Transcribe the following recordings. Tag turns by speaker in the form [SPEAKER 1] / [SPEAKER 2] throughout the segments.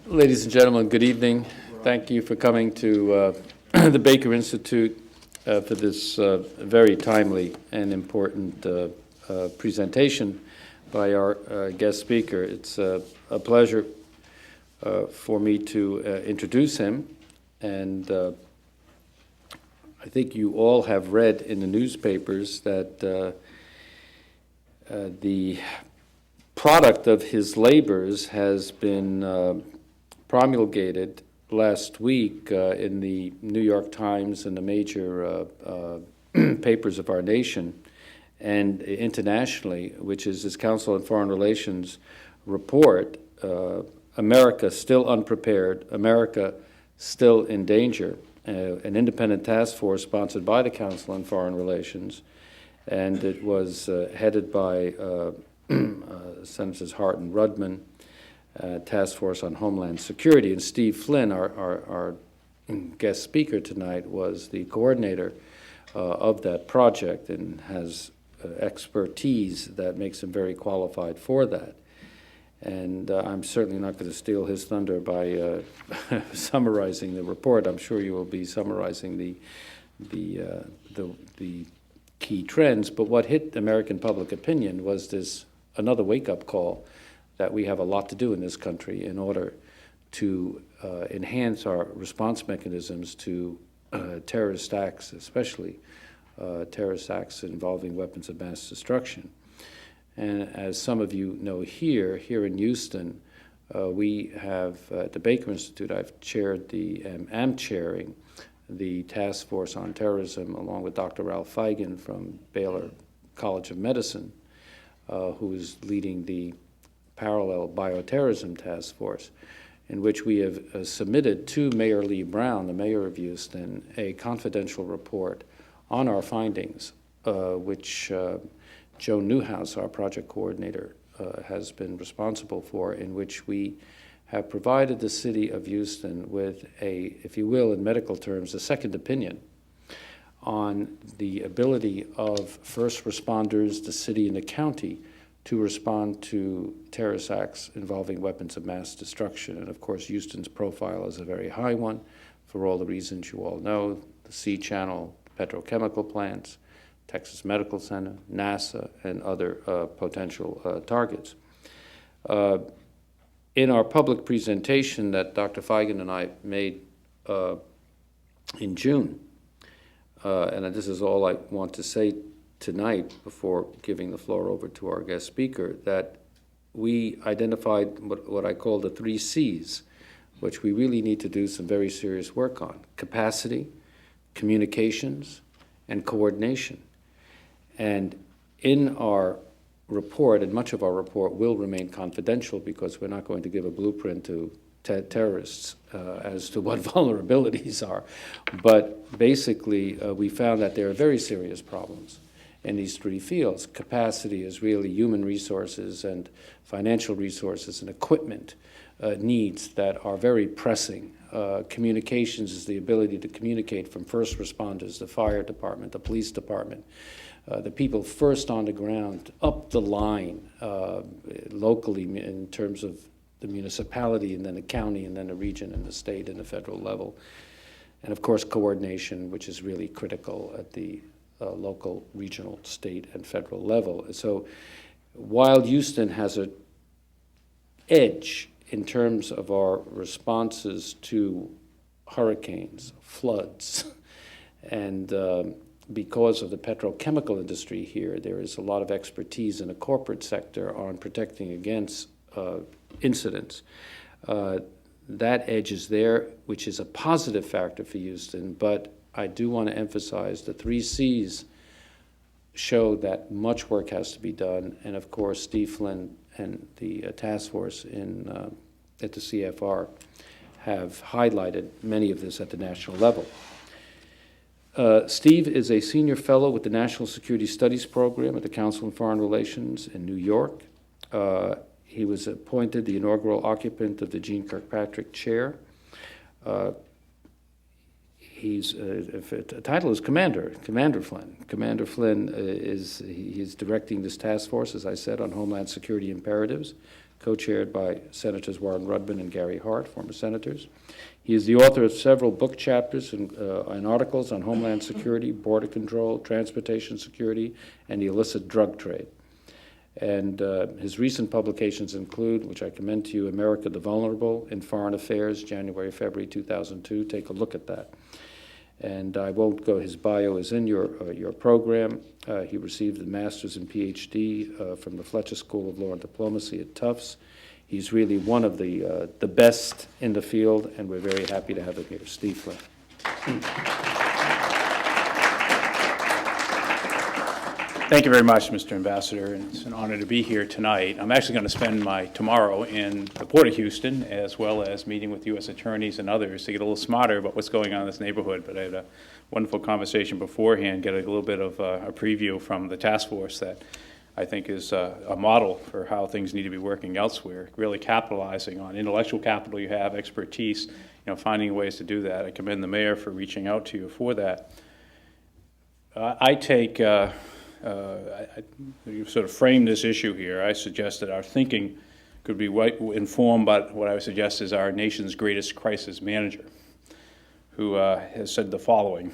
[SPEAKER 1] Ladies and gentlemen, good evening. Thank you for coming to the Baker Institute for this very timely and important presentation by our guest speaker. It's a pleasure for me to introduce him, and I think you all have read in the newspapers that the product of his labors has been promulgated last week in the New York Times and the major papers of our nation and internationally, which is his Council on Foreign Relations report, America Still Unprepared, America Still in Danger, an independent task force sponsored by the Council on Foreign Relations, and it was headed by Senators Hart and Rudman, Task Force on Homeland Security. And Steve Flynn, our guest speaker tonight, was the coordinator of that project and has expertise that makes him very qualified for that. And I'm certainly not going to steal his thunder by summarizing the report. I'm sure you will be summarizing the key trends. But what hit American public opinion was this another wake-up call that we have a lot to do in this country in order to enhance our response mechanisms to terrorist acts, especially terrorist acts involving weapons of mass destruction. And as some of you know here in Houston, we have, at the Baker Institute, I've chaired am chairing the Task Force on Terrorism along with Dr. Ralph Feigen from Baylor College of Medicine, who is leading the Parallel Bioterrorism Task Force, in which we have submitted to Mayor Lee Brown, the mayor of Houston, a confidential report on our findings, which Joe Newhouse, our project coordinator, has been responsible for, in which we have provided the city of Houston with a, if you will, in medical terms, a second opinion on the ability of first responders, the city and the county, to respond to terrorist acts involving weapons of mass destruction. And of course, Houston's profile is a very high one for all the reasons you all know: the Sea Channel, petrochemical plants, Texas Medical Center, NASA, and other potential targets. In our public presentation that Dr. Feigen and I made in June, and this is all I want to say tonight before giving the floor over to our guest speaker, that we identified what I call the 3 C's, which we really need to do some very serious work on: capacity, communications, and coordination. And in our report, and much of our report will remain confidential because we're not going to give a blueprint to terrorists as to what vulnerabilities are, but basically we found that there are very serious problems in these 3 fields. Capacity is really human resources and financial resources and equipment needs that are very pressing. Communications is the ability to communicate from first responders, the fire department, the police department, the people first on the ground, up the line, locally in terms of the municipality and then the county and then the region and the state and the federal level. And of course, coordination, which is really critical at the local, regional, state, and federal level. So while Houston has an edge in terms of our responses to hurricanes, floods, and because of the petrochemical industry here, there is a lot of expertise in the corporate sector on protecting against incidents. That edge is there, which is a positive factor for Houston, but I do want to emphasize the 3 C's show that much work has to be done, and of course Steve Flynn and the task force at the CFR have highlighted many of this at the national level. Steve is a senior fellow with the National Security Studies Program at the Council on Foreign Relations in New York. He was appointed the inaugural occupant of the Jeane Kirkpatrick Chair. His title is Commander Flynn. Commander Flynn he's directing this task force, as I said, on Homeland Security imperatives co-chaired by Senators Warren Rudman and Gary Hart, former senators. He is the author of several book chapters and articles on Homeland Security, border control, transportation security, and the illicit drug trade. And his recent publications include, which I commend to you, America the Vulnerable in Foreign Affairs, January, February 2002. Take a look at that. And I won't go, his bio is in your program. He received a master's and PhD from the Fletcher School of Law and Diplomacy at Tufts. He's really one of the best in the field, and we're very happy to have him here. Steve Flynn.
[SPEAKER 2] Thank you very much, Mr. Ambassador, and it's an honor to be here tonight. I'm actually going to spend my tomorrow in the Port of Houston, as well as meeting with U.S. attorneys and others to get a little smarter about what's going on in this neighborhood. But I had a wonderful conversation beforehand, get a little bit of a preview from the task force that I think is a model for how things need to be working elsewhere, really capitalizing on intellectual capital you have, expertise, finding ways to do that. I commend the mayor for reaching out to you for that. You sort of framed this issue here. I suggest that our thinking could be informed by what I would suggest is our nation's greatest crisis manager, who has said the following: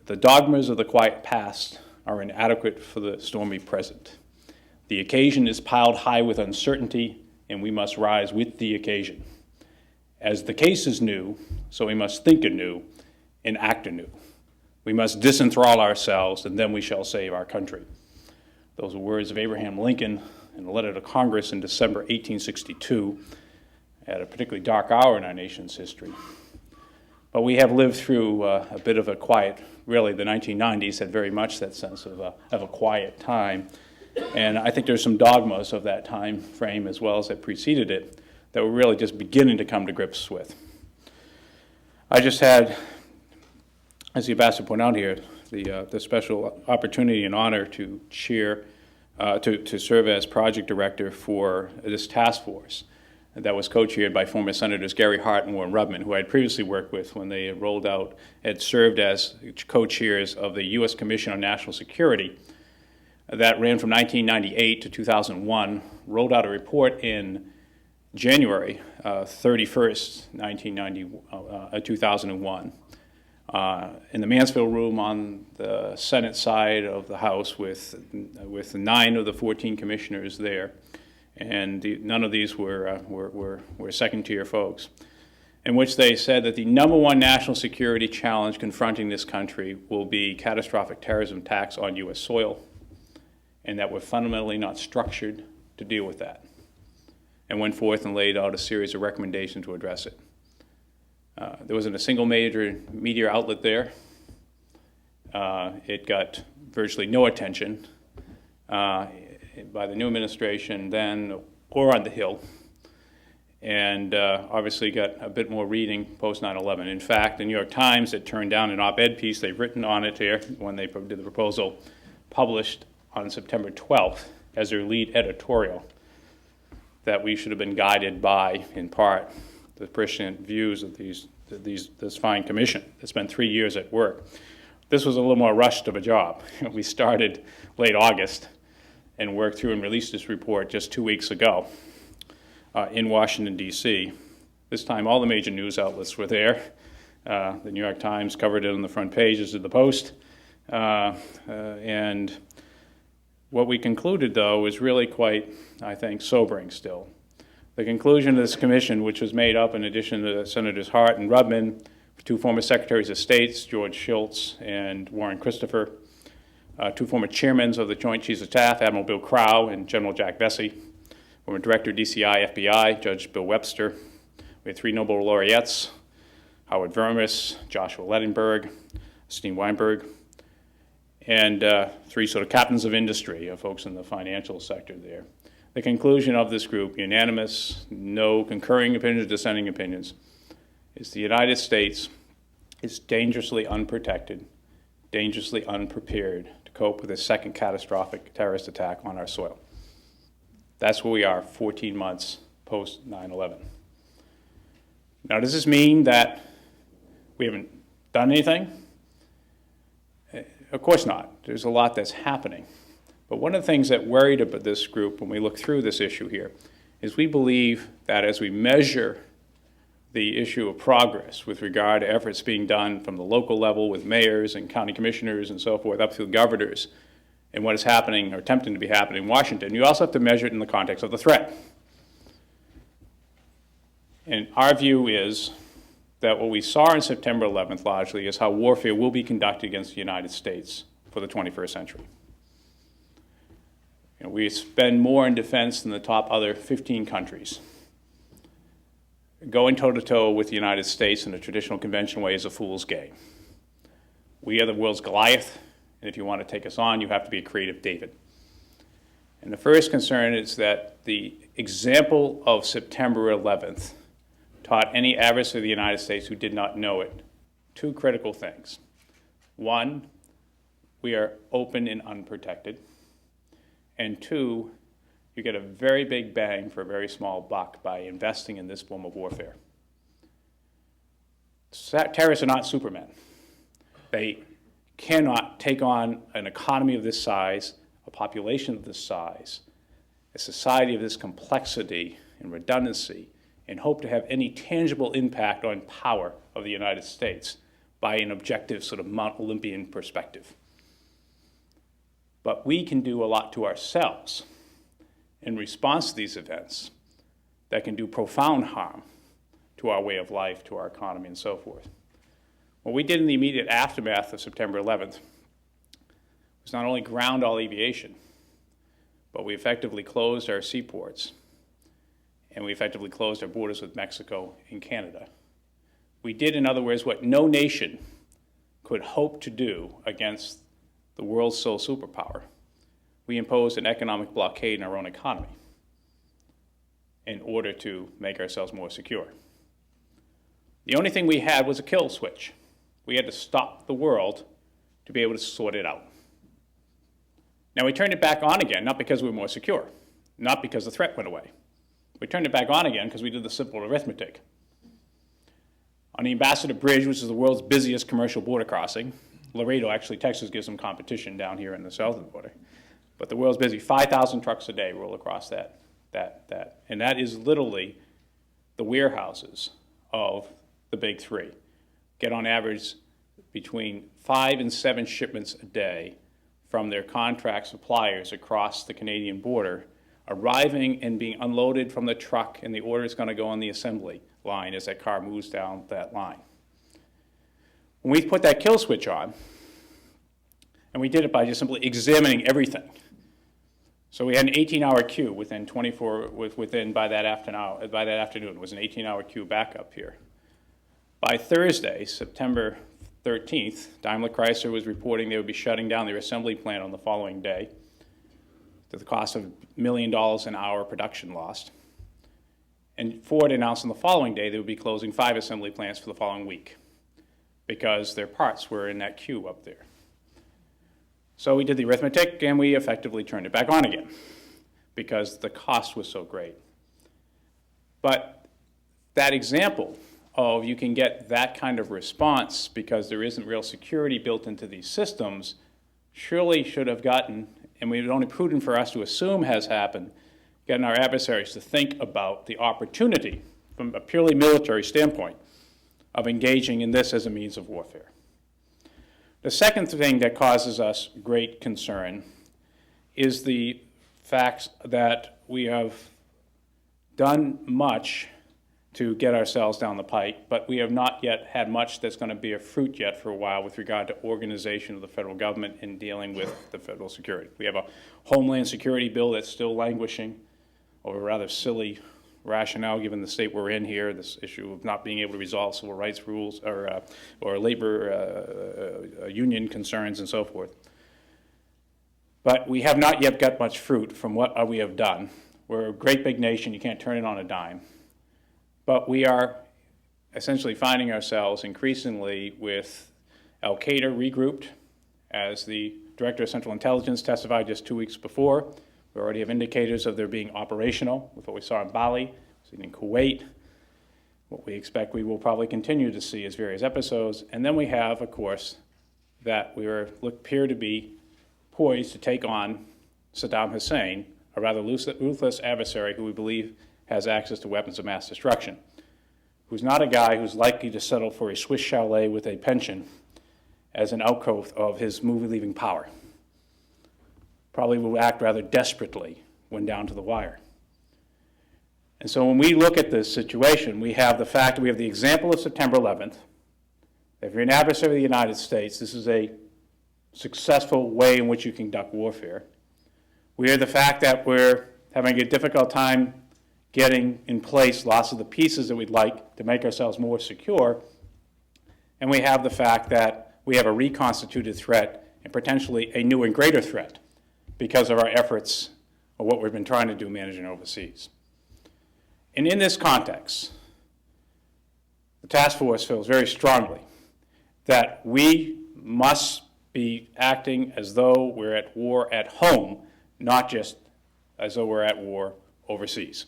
[SPEAKER 2] "The dogmas of the quiet past are inadequate for the stormy present. The occasion is piled high with uncertainty, and we must rise with the occasion. As the case is new, so we must think anew and act anew. We must disenthrall ourselves, and then we shall save our country." Those were words of Abraham Lincoln in a letter to Congress in December 1862, at a particularly dark hour in our nation's history. But we have lived through a bit of a quiet, really the 1990s had very much that sense of a quiet time. And I think there's some dogmas of that time frame as well as that preceded it that we're really just beginning to come to grips with. I just had, as the ambassador pointed out here, the special opportunity and honor to chair, to serve as project director for this task force that was co-chaired by former Senators Gary Hart and Warren Rudman, who I had previously worked with when they rolled out, had served as co-chairs of the U.S. Commission on National Security that ran from 1998 to 2001, rolled out a report in January 31st, 2001. In the Mansfield room on the Senate side of the House with 9 of the 14 commissioners there, and none of these were second-tier folks, in which they said that the #1 national security challenge confronting this country will be catastrophic terrorism attacks on U.S. soil, and that we're fundamentally not structured to deal with that, and went forth and laid out a series of recommendations to address it. There wasn't a single major media outlet there. It got virtually no attention by the new administration then or on the Hill, and obviously got a bit more reading post 9/11. In fact, the New York Times had turned down an op-ed piece they've written on it here when they did the proposal, published on September 12th as their lead editorial, that we should have been guided by, in part, the prescient views of this fine commission. It's been 3 years at work. This was a little more rushed of a job. We started late August and worked through and released this report just 2 weeks ago in Washington, D.C. This time all the major news outlets were there. The New York Times covered it on the front pages of the Post. And what we concluded, though, was really quite, I think, sobering still. The conclusion of this commission, which was made up in addition to Senators Hart and Rudman, 2 former Secretaries of State, George Shultz and Warren Christopher, 2 former chairmen of the Joint Chiefs of Staff, Admiral Bill Crow and General Jack Vesey, former Director DCI, FBI, Judge Bill Webster. We had 3 Nobel laureates, Howard Vermis, Joshua Lettenberg, Steve Weinberg, and 3 sort of captains of industry, folks in the financial sector there. The conclusion of this group, unanimous, no concurring opinions, dissenting opinions, is the United States is dangerously unprotected, dangerously unprepared to cope with a second catastrophic terrorist attack on our soil. That's where we are 14 months post 9/11. Now, does this mean that we haven't done anything? Of course not. There's a lot that's happening. But one of the things that worried about this group when we look through this issue here is we believe that as we measure the issue of progress with regard to efforts being done from the local level with mayors and county commissioners and so forth up through governors and what is happening or attempting to be happening in Washington, you also have to measure it in the context of the threat. And our view is that what we saw on September 11th largely is how warfare will be conducted against the United States for the 21st century. You know, we spend more in defense than the top other 15 countries. Going toe-to-toe with the United States in a traditional conventional way is a fool's game. We are the world's Goliath, and if you want to take us on, you have to be a creative David. And the first concern is that the example of September 11th taught any adversary of the United States who did not know it two critical things. One, we are open and unprotected. And two, you get a very big bang for a very small buck by investing in this form of warfare. Terrorists are not supermen. They cannot take on an economy of this size, a population of this size, a society of this complexity and redundancy, and hope to have any tangible impact on power of the United States by an objective sort of Mount Olympian perspective. But we can do a lot to ourselves in response to these events that can do profound harm to our way of life, to our economy, and so forth. What we did in the immediate aftermath of September 11th was not only ground all aviation, but we effectively closed our seaports, and we effectively closed our borders with Mexico and Canada. We did, in other words, what no nation could hope to do against the world's sole superpower. We imposed an economic blockade in our own economy in order to make ourselves more secure. The only thing we had was a kill switch. We had to stop the world to be able to sort it out. Now, we turned it back on again, not because we were more secure, not because the threat went away. We turned it back on again because we did the simple arithmetic. On the Ambassador Bridge, which is the world's busiest commercial border crossing, Laredo, actually, Texas gives some competition down here in the southern border, but the world's busy. 5,000 trucks a day roll across that. And that is literally the warehouses of the big three. Get on average between 5 and 7 shipments a day from their contract suppliers across the Canadian border, arriving and being unloaded from the truck, and the order is going to go on the assembly line as that car moves down that line. When we put that kill switch on, and we did it by just simply examining everything. So we had an 18-hour queue by that afternoon. It was an 18-hour queue backup here. By Thursday, September 13th, Daimler Chrysler was reporting they would be shutting down their assembly plant on the following day to the cost of $1 million an hour production lost. And Ford announced on the following day they would be closing 5 assembly plants for the following week because their parts were in that queue up there. So we did the arithmetic and we effectively turned it back on again because the cost was so great. But that example of you can get that kind of response because there isn't real security built into these systems surely should have gotten, and it was only prudent for us to assume has happened, getting our adversaries to think about the opportunity from a purely military standpoint of engaging in this as a means of warfare. The second thing that causes us great concern is the fact that we have done much to get ourselves down the pike, but we have not yet had much that's going to bear fruit yet for a while with regard to organization of the federal government in dealing with the federal security. We have a Homeland Security bill that's still languishing over a rather silly rationale given the state we're in here, this issue of not being able to resolve civil rights rules or labor union concerns and so forth. But we have not yet got much fruit from what we have done. We're a great big nation, you can't turn it on a dime. But we are essentially finding ourselves increasingly with Al-Qaeda regrouped, as the Director of Central Intelligence testified just 2 weeks before. We already have indicators of their being operational with what we saw in Bali, seen in Kuwait. What we expect we will probably continue to see is various episodes. And then we have, of course, that we appear to be poised to take on Saddam Hussein, a rather ruthless adversary who we believe has access to weapons of mass destruction, who's not a guy who's likely to settle for a Swiss chalet with a pension as an outgrowth of his movie-leaving power. Probably will act rather desperately when down to the wire. And so when we look at this situation, we have the fact that we have the example of September 11th. If you're an adversary of the United States, this is a successful way in which you conduct warfare. We have the fact that we're having a difficult time getting in place lots of the pieces that we'd like to make ourselves more secure. And we have the fact that we have a reconstituted threat and potentially a new and greater threat because of our efforts of what we've been trying to do managing overseas. And in this context, the task force feels very strongly that we must be acting as though we're at war at home, not just as though we're at war overseas.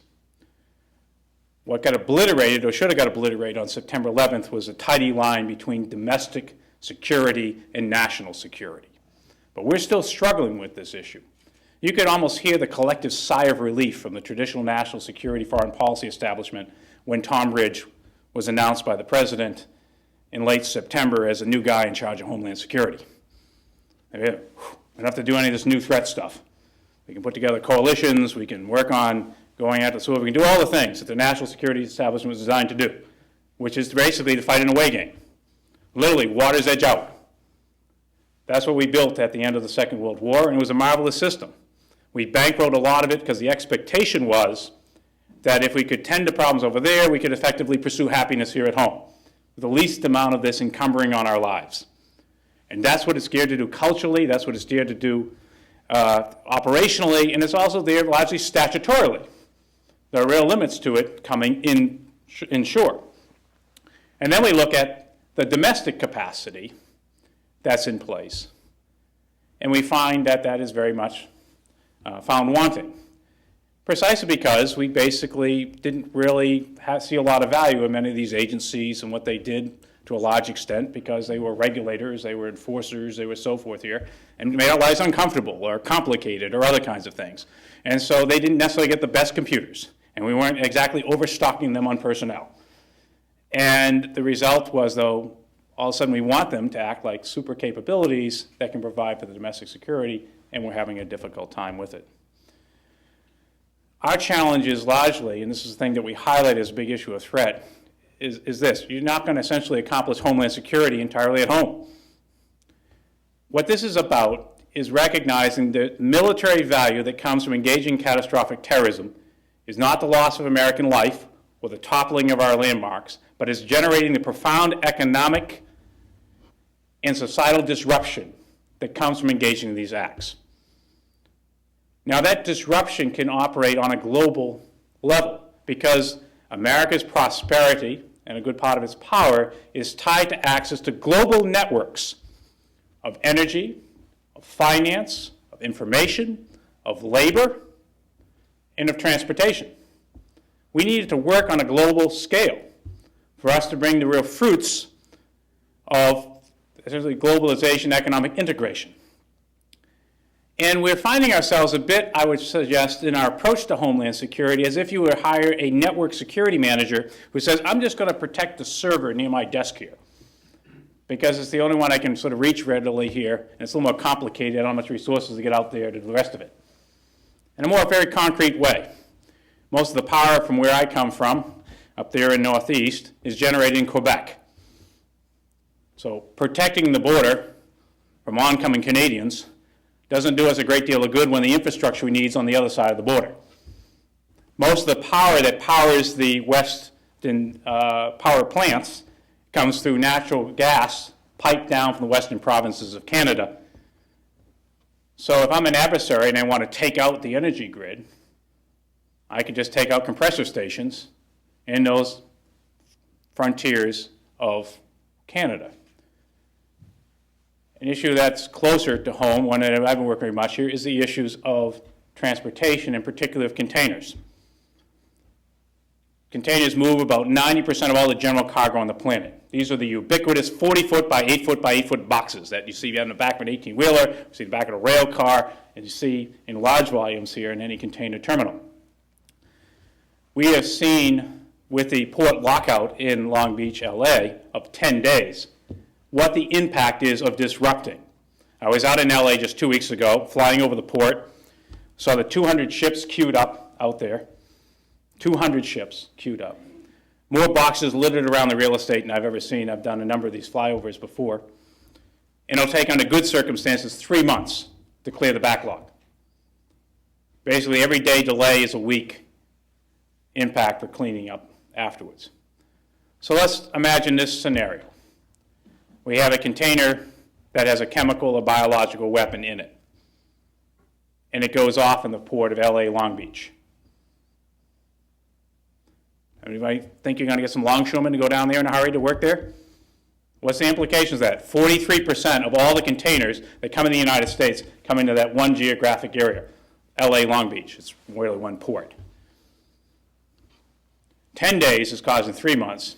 [SPEAKER 2] What got obliterated, or should have got obliterated on September 11th, was a tidy line between domestic security and national security. But we're still struggling with this issue. You could almost hear the collective sigh of relief from the traditional national security foreign policy establishment when Tom Ridge was announced by the president in late September as a new guy in charge of Homeland Security. We don't have to do any of this new threat stuff. We can put together coalitions, we can work on going after the sword, we can do all the things that the national security establishment was designed to do, which is basically to fight an away game. Literally, water's edge out. That's what we built at the end of the Second World War, and it was a marvelous system. We bankrolled a lot of it because the expectation was that if we could tend to problems over there, we could effectively pursue happiness here at home, with the least amount of this encumbering on our lives. And that's what it's geared to do culturally, that's what it's geared to do operationally, and it's also there largely statutorily. There are real limits to it coming in shore. And then we look at the domestic capacity that's in place, and we find that that is very much found wanting, precisely because we basically didn't really see a lot of value in many of these agencies and what they did to a large extent because they were regulators, they were enforcers, they were so forth here, and made our lives uncomfortable or complicated or other kinds of things. And so they didn't necessarily get the best computers, and we weren't exactly overstocking them on personnel. And the result was, though, all of a sudden we want them to act like super capabilities that can provide for the domestic security, and we're having a difficult time with it. Our challenge is largely, and this is the thing that we highlight as a big issue of threat, is this. You're not going to essentially accomplish homeland security entirely at home. What this is about is recognizing the military value that comes from engaging catastrophic terrorism is not the loss of American life or the toppling of our landmarks, but is generating the profound economic and societal disruption that comes from engaging in these acts. Now, that disruption can operate on a global level because America's prosperity and a good part of its power is tied to access to global networks of energy, of finance, of information, of labor, and of transportation. We needed to work on a global scale for us to bring the real fruits of essentially globalization, economic integration. And we're finding ourselves a bit, I would suggest, in our approach to Homeland Security, as if you would hire a network security manager who says, I'm just going to protect the server near my desk here, because it's the only one I can sort of reach readily here, and it's a little more complicated, I don't have much resources to get out there to do the rest of it. In a more very concrete way, most of the power from where I come from, up there in Northeast, is generated in Quebec. So protecting the border from oncoming Canadians doesn't do us a great deal of good when the infrastructure we need is on the other side of the border. Most of the power that powers the western power plants comes through natural gas piped down from the western provinces of Canada. So if I'm an adversary and I want to take out the energy grid, I can just take out compressor stations in those frontiers of Canada. An issue that's closer to home, one that I haven't worked very much here, is the issues of transportation, in particular of containers. Containers move about 90% of all the general cargo on the planet. These are the ubiquitous 40-foot by 8-foot by 8-foot boxes that you see on the back of an 18-wheeler, you see the back of a rail car, and you see in large volumes here in any container terminal. We have seen with the port lockout in Long Beach, LA, of 10 days, what the impact is of disrupting. I was out in LA just 2 weeks ago, flying over the port, saw the 200 ships queued up out there, 200 ships queued up. More boxes littered around the real estate than I've ever seen. I've done a number of these flyovers before. And it'll take, under good circumstances, 3 months to clear the backlog. Basically, every day delay is a week impact for cleaning up afterwards. So let's imagine this scenario. We have a container that has a chemical or biological weapon in it, and it goes off in the port of LA Long Beach. Anybody think you're going to get some longshoremen to go down there in a hurry to work there? What's the implications of that? 43% of all the containers that come in the United States come into that one geographic area, LA Long Beach. It's really one port. 10 days is causing 3 months.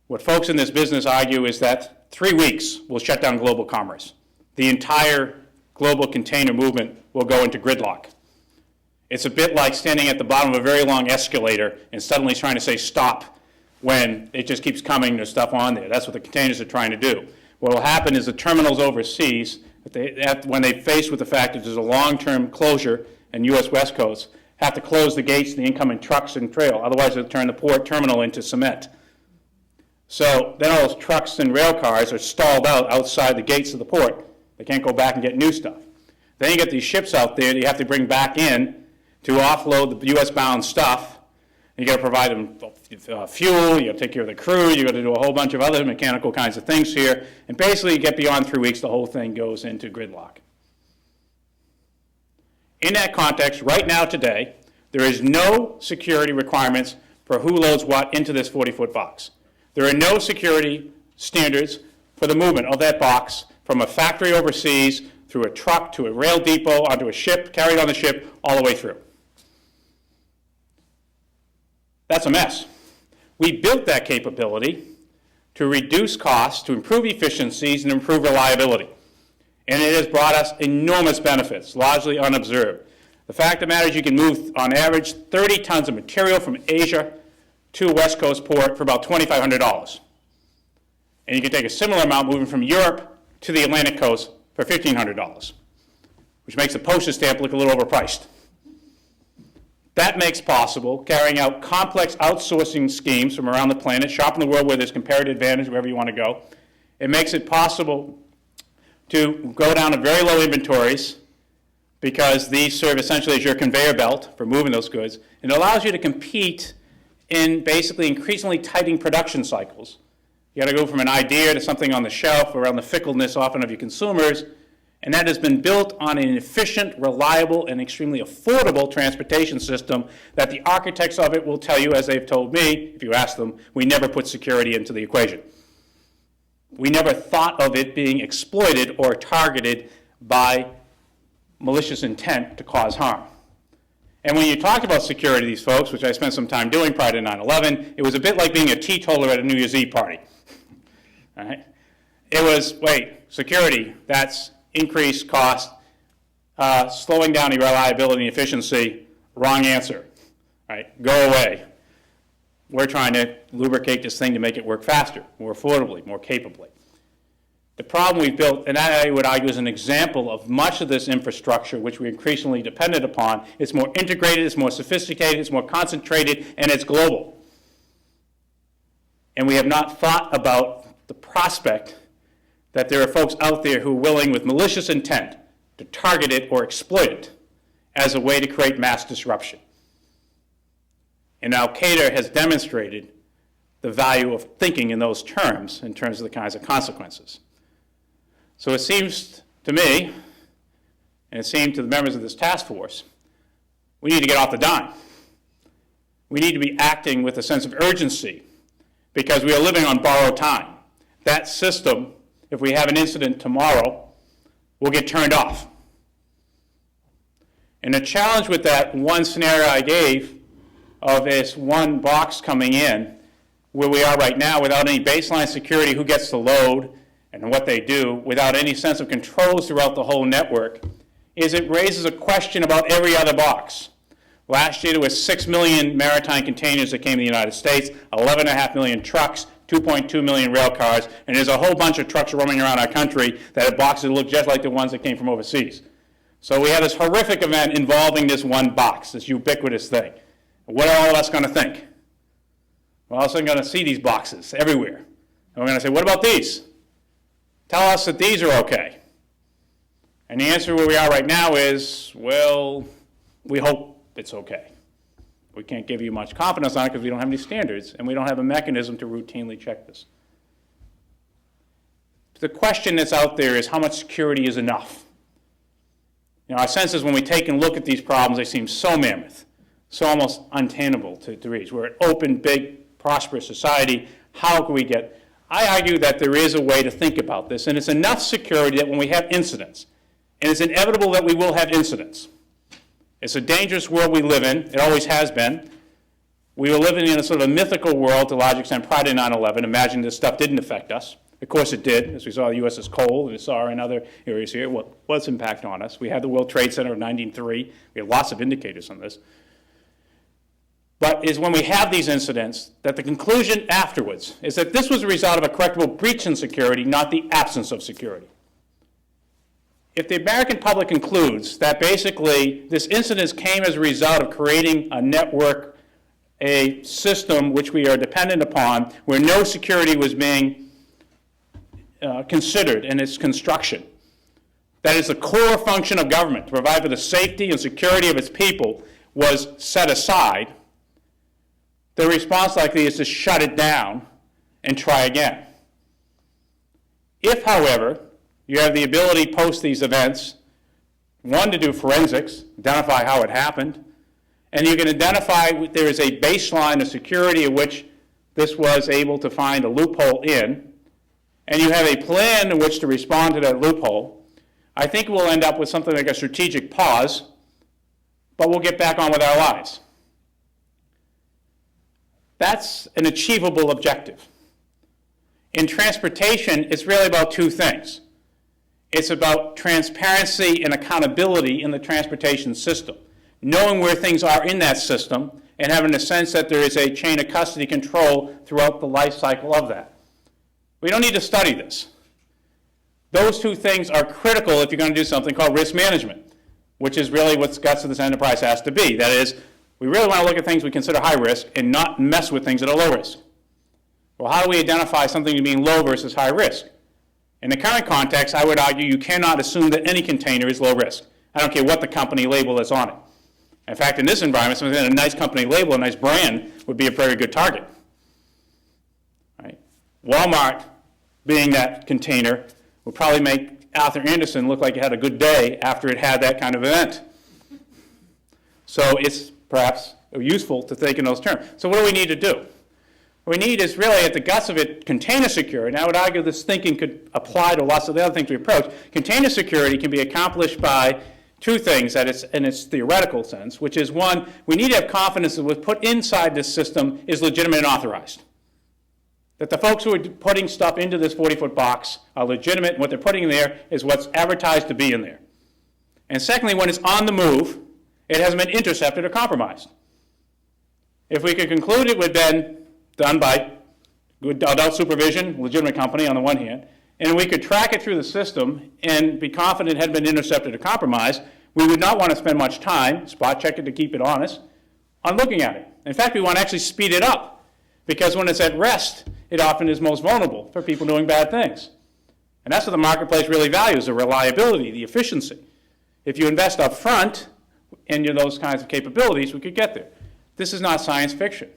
[SPEAKER 2] What folks in this business argue is that 3 weeks will shut down global commerce. The entire global container movement will go into gridlock. It's a bit like standing at the bottom of a very long escalator and suddenly trying to say stop when it just keeps coming, there's stuff on there. That's what the containers are trying to do. What will happen is the terminals overseas, when they're faced with the fact that there's a long-term closure in U.S. West Coast, have to close the gates to the incoming trucks and trail. Otherwise, they'll turn the port terminal into cement. So then all those trucks and rail cars are stalled out outside the gates of the port. They can't go back and get new stuff. Then you get these ships out there that you have to bring back in to offload the U.S.-bound stuff. You got to provide them fuel, you got to take care of the crew, you got to do a whole bunch of other mechanical kinds of things here. And basically, you get beyond 3 weeks, the whole thing goes into gridlock. In that context, right now today, there is no security requirements for who loads what into this 40-foot box. There are no security standards for the movement of that box from a factory overseas through a truck to a rail depot onto a ship, carried on the ship, all the way through. That's a mess. We built that capability to reduce costs, to improve efficiencies, and improve reliability. And it has brought us enormous benefits, largely unobserved. The fact of the matter is you can move, on average, 30 tons of material from Asia to a West Coast port for about $2,500. And you can take a similar amount moving from Europe to the Atlantic coast for $1,500, which makes the postage stamp look a little overpriced. That makes possible carrying out complex outsourcing schemes from around the planet, shop in the world where there's comparative advantage, wherever you want to go. It makes it possible to go down to very low inventories because these serve essentially as your conveyor belt for moving those goods. And it allows you to compete in basically increasingly tightening production cycles. You got to go from an idea to something on the shelf around the fickleness often of your consumers. And that has been built on an efficient, reliable, and extremely affordable transportation system that the architects of it will tell you, as they've told me, if you ask them, we never put security into the equation. We never thought of it being exploited or targeted by malicious intent to cause harm. And when you talk about security to these folks, which I spent some time doing prior to 9/11, it was a bit like being a teetotaler at a New Year's Eve party. All right? It was, wait, security, that's increased cost, slowing down the reliability and efficiency, wrong answer. Right? Go away. We're trying to lubricate this thing to make it work faster, more affordably, more capably. The problem we've built, and that I would argue is an example of much of this infrastructure which we're increasingly dependent upon, it's more integrated, it's more sophisticated, it's more concentrated, and it's global. And we have not thought about the prospect that there are folks out there who are willing, with malicious intent, to target it or exploit it as a way to create mass disruption. And Al-Qaeda has demonstrated the value of thinking in those terms, in terms of the kinds of consequences. So it seems to me, and it seemed to the members of this task force, we need to get off the dime. We need to be acting with a sense of urgency because we are living on borrowed time. That system, if we have an incident tomorrow, will get turned off. And the challenge with that one scenario I gave of this one box coming in, where we are right now without any baseline security, who gets to load and what they do, without any sense of controls throughout the whole network, is it raises a question about every other box. Last year, there was 6 million maritime containers that came to the United States, 11.5 million trucks, 2.2 million rail cars, and there's a whole bunch of trucks roaming around our country that have boxes that look just like the ones that came from overseas. So we have this horrific event involving this one box, this ubiquitous thing. What are all of us going to think? We're also going to see these boxes everywhere. And we're going to say, what about these? Tell us that these are okay. And the answer where we are right now is, well, we hope it's okay. We can't give you much confidence on it because we don't have any standards, and we don't have a mechanism to routinely check this. The question that's out there is how much security is enough? You know, our sense is when we take and look at these problems, they seem so mammoth, so almost untenable to reach. We're an open, big, prosperous society. How can we get? I argue that there is a way to think about this, and it's enough security that when we have incidents, and it's inevitable that we will have incidents. It's a dangerous world we live in. It always has been. We were living in a sort of a mythical world to a large extent prior to 9/11. Imagine this stuff didn't affect us. Of course it did, as we saw the USS Cole, and we saw in other areas here, what's impact on us. We had the World Trade Center of 1993. We have lots of indicators on this. But is when we have these incidents that the conclusion afterwards is that this was a result of a correctable breach in security, not the absence of security. If the American public concludes that basically this incident came as a result of creating a network, a system which we are dependent upon, where no security was being considered in its construction, that is the core function of government, to provide for the safety and security of its people, was set aside, the response likely is to shut it down and try again. If, however, you have the ability post these events, one, to do forensics, identify how it happened, and you can identify there is a baseline of security in which this was able to find a loophole in, and you have a plan in which to respond to that loophole, I think we'll end up with something like a strategic pause, but we'll get back on with our lives. That's an achievable objective. In transportation, it's really about two things. It's about transparency and accountability in the transportation system, knowing where things are in that system and having a sense that there is a chain of custody control throughout the life cycle of that. We don't need to study this. Those two things are critical if you're going to do something called risk management, which is really what the guts of this enterprise has to be. That is, we really want to look at things we consider high risk and not mess with things that are low risk. Well, how do we identify something to being low versus high risk? In the current context, I would argue you cannot assume that any container is low risk. I don't care what the company label is on it. In fact, in this environment, something that a nice company label, a nice brand, would be a very good target. Right? Walmart, being that container, would probably make Arthur Anderson look like it had a good day after it had that kind of event. So it's perhaps useful to think in those terms. So what do we need to do? What we need is really, at the guts of it, container security. And I would argue this thinking could apply to lots of the other things we approach. Container security can be accomplished by two things in its theoretical sense, which is, one, we need to have confidence that what's put inside this system is legitimate and authorized. That the folks who are putting stuff into this 40-foot box are legitimate, and what they're putting in there is what's advertised to be in there. And secondly, when it's on the move, it hasn't been intercepted or compromised. If we could conclude it would have been done by good adult supervision, legitimate company on the one hand, and we could track it through the system and be confident it hadn't been intercepted or compromised, we would not want to spend much time, spot check it to keep it honest, on looking at it. In fact, we want to actually speed it up, because when it's at rest, it often is most vulnerable for people doing bad things. And that's what the marketplace really values, the reliability, the efficiency. If you invest up front in those kinds of capabilities, we could get there. This is not science fiction.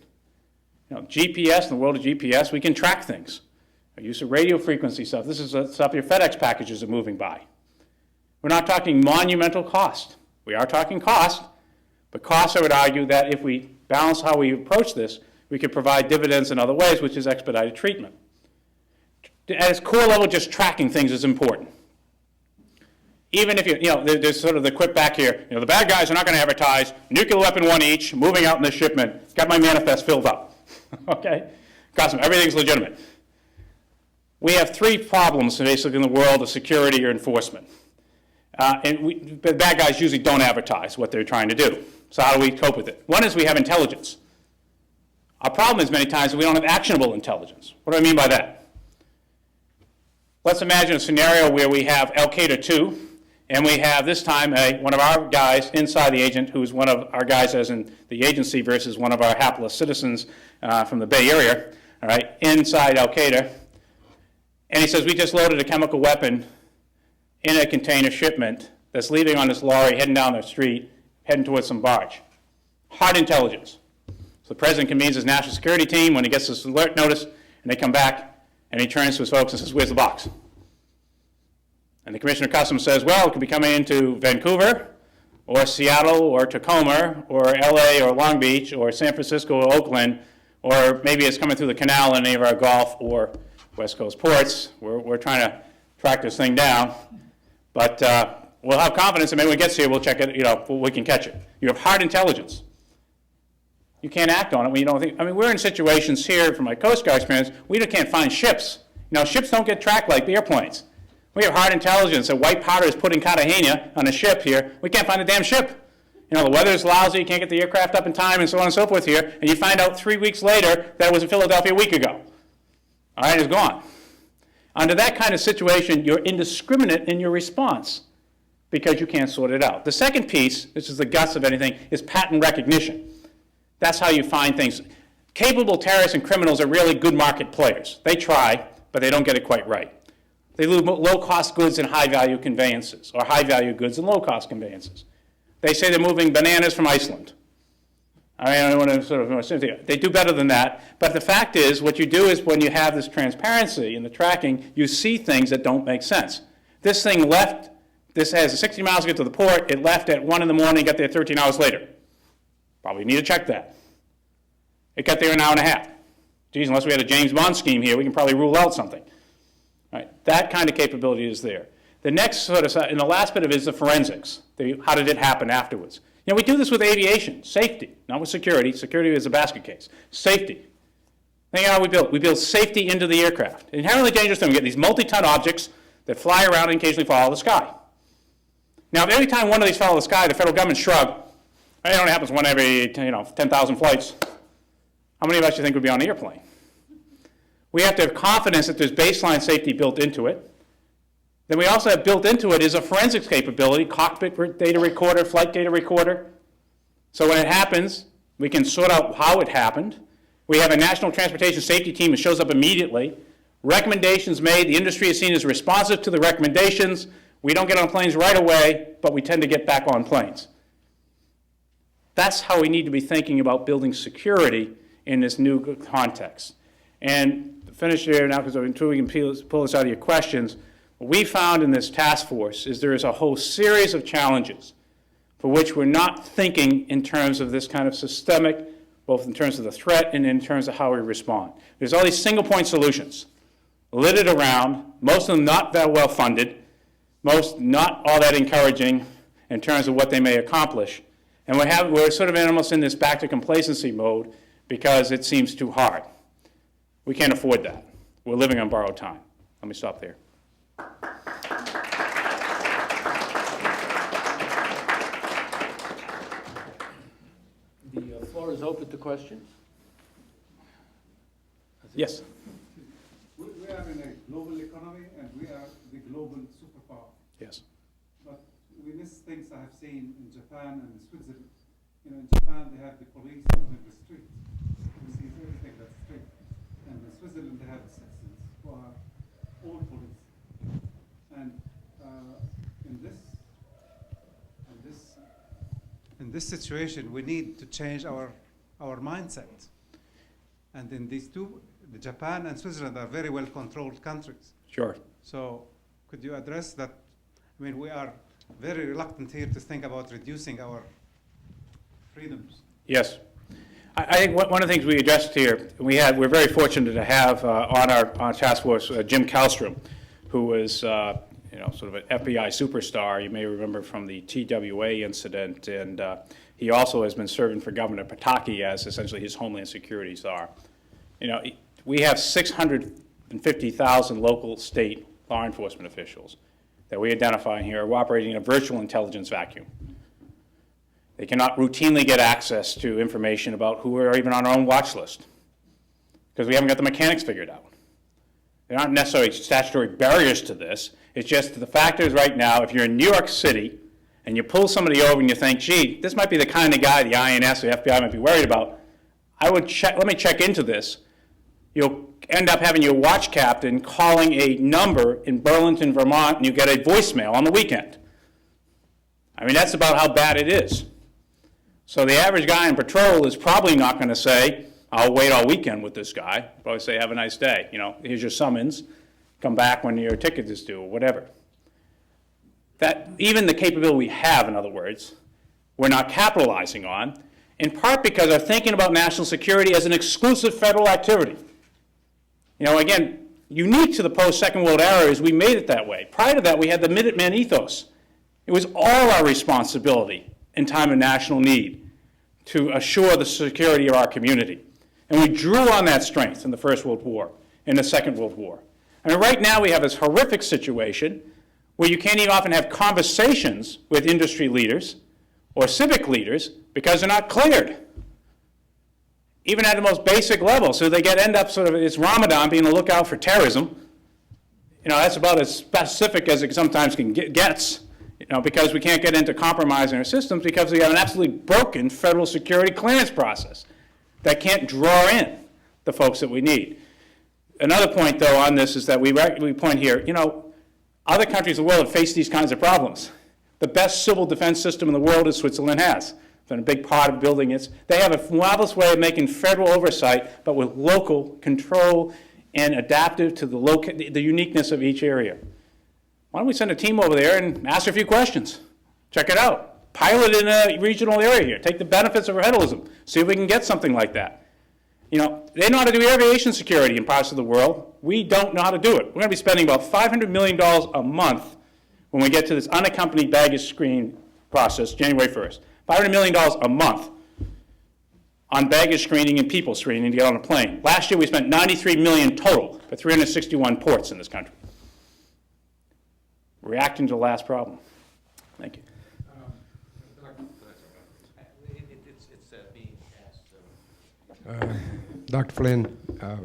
[SPEAKER 2] GPS, in the world of GPS, we can track things. The use of radio frequency stuff. This is stuff your FedEx packages are moving by. We're not talking monumental cost. We are talking cost, but cost, I would argue, that if we balance how we approach this, we could provide dividends in other ways, which is expedited treatment. At its core level, just tracking things is important. Even if there's sort of the quip back here, the bad guys are not going to advertise, nuclear weapon one each, moving out in this shipment, got my manifest filled up. Okay? Custom, everything's legitimate. We have three problems basically in the world of security or enforcement. The bad guys usually don't advertise what they're trying to do. So how do we cope with it? One is we have intelligence. Our problem is many times we don't have actionable intelligence. What do I mean by that? Let's imagine a scenario where we have Al-Qaeda 2, and we have this time one of our guys inside the agent, who's one of our guys as in the agency versus one of our hapless citizens from the Bay Area, all right, inside Al-Qaeda. And he says, we just loaded a chemical weapon in a container shipment that's leaving on this lorry, heading down the street, heading towards some barge. Hard intelligence. So the president convenes his national security team when he gets this alert notice, and they come back, and he turns to his folks and says, where's the box? And the Commissioner of Customs says, well, it could be coming into Vancouver, or Seattle, or Tacoma, or LA, or Long Beach, or San Francisco, or Oakland, or maybe it's coming through the canal in any of our Gulf or West Coast ports. We're trying to track this thing down. But we'll have confidence that maybe when it gets here, we'll check it, we can catch it. You have hard intelligence. You can't act on it when you don't think. I mean, we're in situations here, from my Coast Guard experience, we can't find ships. Ships don't get tracked like airplanes. We have hard intelligence that white powder is put in Cartagena on a ship here. We can't find a damn ship. The weather's lousy, you can't get the aircraft up in time, and so on and so forth here, and you find out 3 weeks later that it was in Philadelphia a week ago. All right, it's gone. Under that kind of situation, you're indiscriminate in your response because you can't sort it out. The second piece, this is the guts of anything, is pattern recognition. That's how you find things. Capable terrorists and criminals are really good market players. They try, but they don't get it quite right. They lose low-cost goods and high-value conveyances, or high-value goods and low-cost conveyances. They say they're moving bananas from Iceland. I don't want to sort of, they do better than that. But the fact is, what you do is when you have this transparency in the tracking, you see things that don't make sense. This thing left, this has 60 miles to get to the port. It left at 1 in the morning, got there 13 hours later. Probably need to check that. It got there an hour and a half. Geez, unless we had a James Bond scheme here, we can probably rule out something. Right? That kind of capability is there. The next sort of, and the last bit of it is the forensics. How did it happen afterwards? We do this with aviation, safety, not with security. Security is a basket case. Safety. Think how we build. We build safety into the aircraft. Inherently dangerous thing. We get these multi-ton objects that fly around and occasionally fall out of the sky. Now, if every time one of these fell out of the sky, the federal government shrugged, it only happens one every 10,000 flights. How many of us you think would be on the airplane? We have to have confidence that there's baseline safety built into it. Then we also have built into it is a forensics capability, cockpit data recorder, flight data recorder. So when it happens, we can sort out how it happened. We have a national transportation safety team that shows up immediately. Recommendations made. The industry is seen as responsive to the recommendations. We don't get on planes right away, but we tend to get back on planes. That's how we need to be thinking about building security in this new context. And to finish here now, because I'm sure we can pull this out of your questions, what we found in this task force is there is a whole series of challenges for which we're not thinking in terms of this kind of systemic, both in terms of the threat and in terms of how we respond. There's all these single-point solutions littered around, most of them not that well funded, most not all that encouraging in terms of what they may accomplish. And we're sort of almost in this back to complacency mode because it seems too hard. We can't afford that. We're living on borrowed time. Let me stop there.
[SPEAKER 1] The floor is open to questions.
[SPEAKER 2] Yes.
[SPEAKER 3] We are in a global economy and we are the global superpower.
[SPEAKER 2] Yes.
[SPEAKER 3] But we miss things I have seen in Japan and in Switzerland. In Japan they have the police on the street. We see everything that's street. And in Switzerland they have the citizens who are all police. And in this situation, we need to change our mindset. And in these two, Japan and Switzerland are very well controlled countries.
[SPEAKER 2] Sure.
[SPEAKER 3] So could you address that? I mean, we are very reluctant here to think about reducing our freedoms.
[SPEAKER 2] Yes. I think one of the things we addressed here, we're very fortunate to have on our task force Jim Kallstrom, who was sort of an FBI superstar. You may remember from the TWA incident, and he also has been serving for Governor Pataki as essentially his Homeland Security czar. We have 650,000 local state law enforcement officials that we identify here are operating in a virtual intelligence vacuum. They cannot routinely get access to information about who are even on our own watch list because we haven't got the mechanics figured out. There aren't necessarily statutory barriers to this. It's just the fact is right now, if you're in New York City and you pull somebody over and you think, gee, this might be the kind of guy the INS or the FBI might be worried about, let me check into this. You'll end up having your watch captain calling a number in Burlington, Vermont, and you get a voicemail on the weekend. I mean, that's about how bad it is. So the average guy in patrol is probably not going to say, I'll wait all weekend with this guy. He'll probably say, have a nice day. You know, here's your summons. Come back when your ticket is due or whatever. That even the capability we have, in other words, we're not capitalizing on, in part because they're thinking about national security as an exclusive federal activity. You know, again, unique to the post-Second World era is we made it that way. Prior to that, we had the Minuteman ethos. It was all our responsibility in time of national need to assure the security of our community. And we drew on that strength in the First World War, in the Second World War. I mean, right now we have this horrific situation where you can't even often have conversations with industry leaders or civic leaders because they're not cleared, even at the most basic level. So they end up sort of, it's Ramadan, being on the lookout for terrorism. You know, that's about as specific as it sometimes gets, you know, because we can't get into compromising our systems because we have an absolutely broken federal security clearance process that can't draw in the folks that we need. Another point, though, on this is that we point here, you know, other countries in the world have faced these kinds of problems. The best civil defense system in the world is Switzerland has. It's been a big part of building it. They have a marvelous way of making federal oversight, but with local control and adaptive to the uniqueness of each area. Why don't we send a team over there and ask a few questions? Check it out. Pilot in a regional area here. Take the benefits of federalism. See if we can get something like that. You know, they know how to do aviation security in parts of the world. We don't know how to do it. We're going to be spending about $500 million a month when we get to this unaccompanied baggage screen process, January 1st. $500 million a month on baggage screening and people screening to get on a plane. Last year we spent $93 million total for 361 ports in this country. Reacting to the last problem. Thank you.
[SPEAKER 4] Dr. Flynn,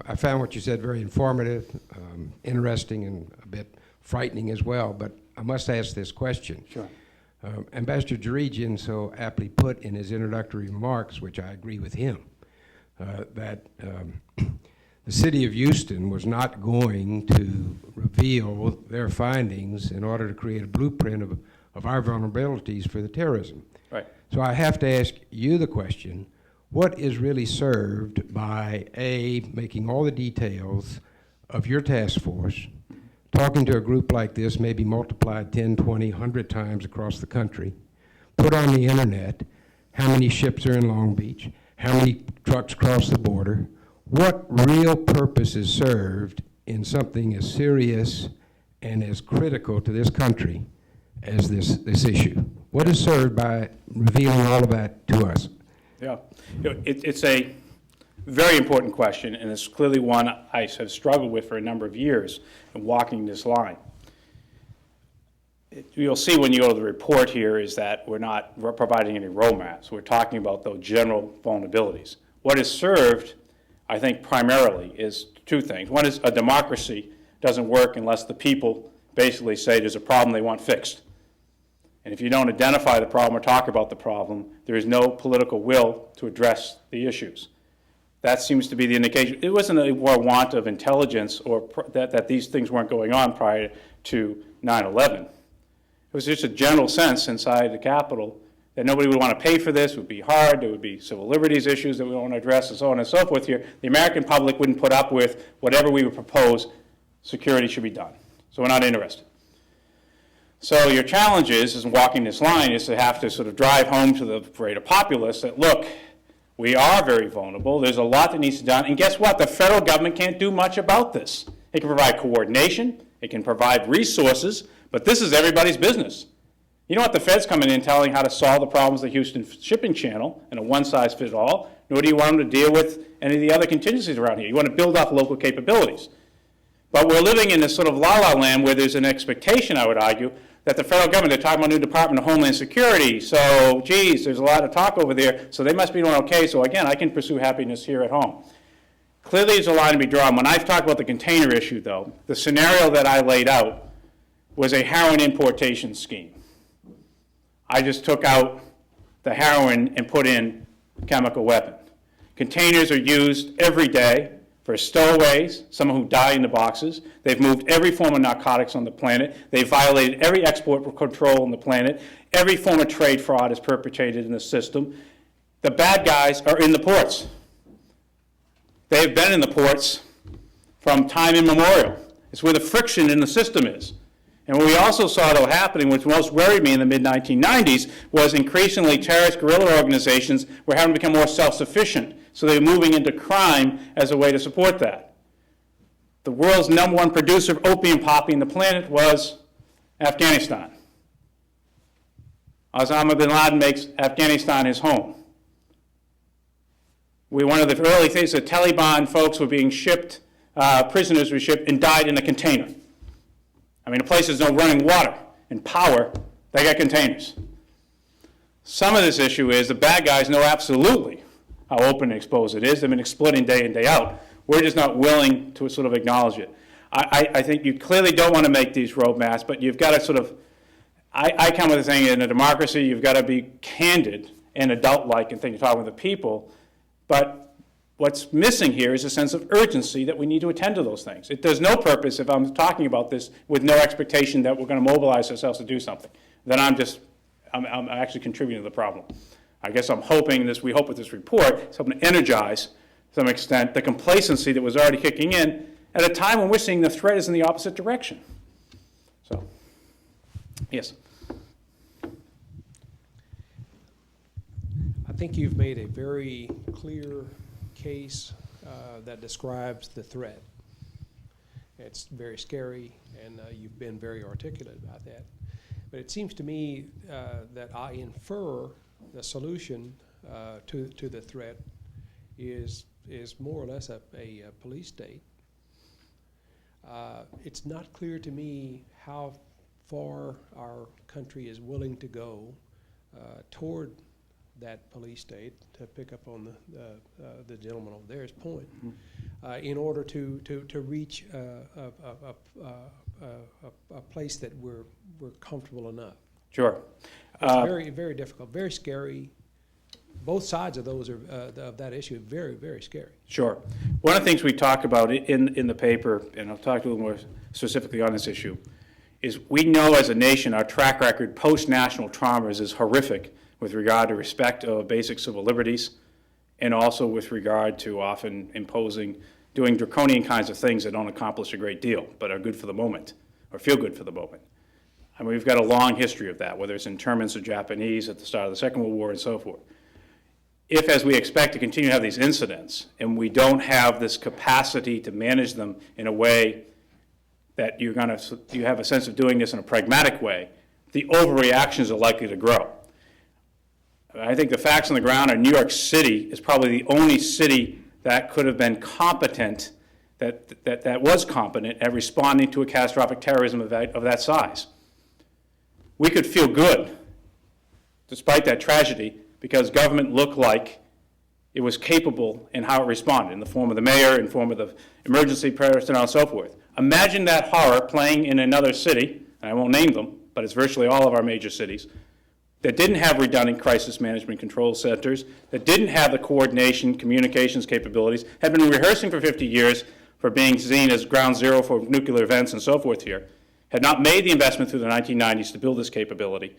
[SPEAKER 4] I found what you said very informative, interesting, and a bit frightening as well, but I must ask this question.
[SPEAKER 2] Sure.
[SPEAKER 4] Ambassador Jurigian so aptly put in his introductory remarks, which I agree with him, that the city of Houston was not going to reveal their findings in order to create a blueprint of our vulnerabilities for the terrorism.
[SPEAKER 2] Right.
[SPEAKER 4] So I have to ask you the question, what is really served by making all the details of your task force, talking to a group like this, maybe multiplied 10, 20, 100 times across the country, put on the internet, how many ships are in Long Beach, how many trucks cross the border, what real purpose is served in something as serious and as critical to this country as this issue? What is served by revealing all of that to us?
[SPEAKER 2] Yeah, you know, it's a very important question, and it's clearly one I have struggled with for a number of years in walking this line. You'll see when you go to the report here is that we're providing any roadmaps. We're talking about those general vulnerabilities. What is served, I think, primarily is two things. One is a democracy doesn't work unless the people basically say there's a problem they want fixed. And if you don't identify the problem or talk about the problem, there is no political will to address the issues. That seems to be the indication. It wasn't a want of intelligence or that these things weren't going on prior to 9/11. It was just a general sense inside the Capitol that nobody would want to pay for this, it would be hard, there would be civil liberties issues that we don't want to address, and so on and so forth here. The American public wouldn't put up with whatever we would propose, security should be done. So we're not interested. So your challenge is in walking this line, is to have to sort of drive home to the greater populace that, look, we are very vulnerable, there's a lot that needs to be done, and guess what? The federal government can't do much about this. It can provide coordination, it can provide resources, but this is everybody's business. You don't want the feds coming in telling how to solve the problems of the Houston shipping channel in a one-size-fits-all, nor do you want them to deal with any of the other contingencies around here. You want to build up local capabilities. But we're living in this sort of la-la land where there's an expectation, I would argue, that the federal government, they're talking about a new Department of Homeland Security, so, geez, there's a lot of talk over there, so they must be doing okay, so again, I can pursue happiness here at home. Clearly, there's a line to be drawn. When I've talked about the container issue, though, the scenario that I laid out was a heroin importation scheme. I just took out the heroin and put in a chemical weapon. Containers are used every day for stowaways, someone who die in the boxes. They've moved every form of narcotics on the planet. They've violated every export control on the planet. Every form of trade fraud is perpetrated in the system. The bad guys are in the ports. They've been in the ports from time immemorial. It's where the friction in the system is. And what we also saw, though, happening, which most worried me in the mid-1990s, was increasingly terrorist guerrilla organizations were having to become more self-sufficient. So they were moving into crime as a way to support that. The world's #1 producer of opium poppy on the planet was Afghanistan. Osama bin Laden makes Afghanistan his home. One of the early things, the Taliban folks were being shipped, prisoners were shipped and died in a container. I mean, a place there's no running water and power, they got containers. Some of this issue is the bad guys know absolutely how open and exposed it is. They've been exploiting day in, day out. We're just not willing to sort of acknowledge it. I think you clearly don't want to make these roadmaps, but you've got to sort of, I come with the thing, in a democracy, you've got to be candid and adult-like and think you're talking with the people, but what's missing here is a sense of urgency that we need to attend to those things. There's no purpose if I'm talking about this with no expectation that we're going to mobilize ourselves to do something. Then I'm actually contributing to the problem. I guess I'm hoping we hope with this report, it's hoping to energize, to some extent, the complacency that was already kicking in at a time when we're seeing the threat is in the opposite direction. So, yes.
[SPEAKER 5] I think you've made a very clear case that describes the threat. It's very scary, and you've been very articulate about that. But it seems to me that I infer the solution to the threat is more or less a police state. It's not clear to me how far our country is willing to go toward that police state, to pick up on the gentleman over there's point, in order to reach a place that we're comfortable enough.
[SPEAKER 2] Sure.
[SPEAKER 5] It's very, very difficult, very scary. Both sides of those of that issue are very, very scary.
[SPEAKER 2] Sure. One of the things we talk about in the paper, and I'll talk a little more specifically on this issue, is we know as a nation our track record post-national traumas is horrific with regard to respect of basic civil liberties, and also with regard to often doing draconian kinds of things that don't accomplish a great deal, but are good for the moment, or feel good for the moment. I mean, we've got a long history of that, whether it's internments of Japanese at the start of the Second World War and so forth. If, as we expect, to continue to have these incidents, and we don't have this capacity to manage them in a way that you have a sense of doing this in a pragmatic way, the overreactions are likely to grow. I think the facts on the ground are New York City is probably the only city that could have been competent, that was competent at responding to a catastrophic terrorism of that size. We could feel good, despite that tragedy, because government looked like it was capable in how it responded, in the form of the mayor, in the form of the emergency personnel, and so forth. Imagine that horror playing in another city, and I won't name them, but it's virtually all of our major cities, that didn't have redundant crisis management control centers, that didn't have the coordination, communications capabilities, had been rehearsing for 50 years for being seen as ground zero for nuclear events and so forth here, had not made the investment through the 1990s to build this capability.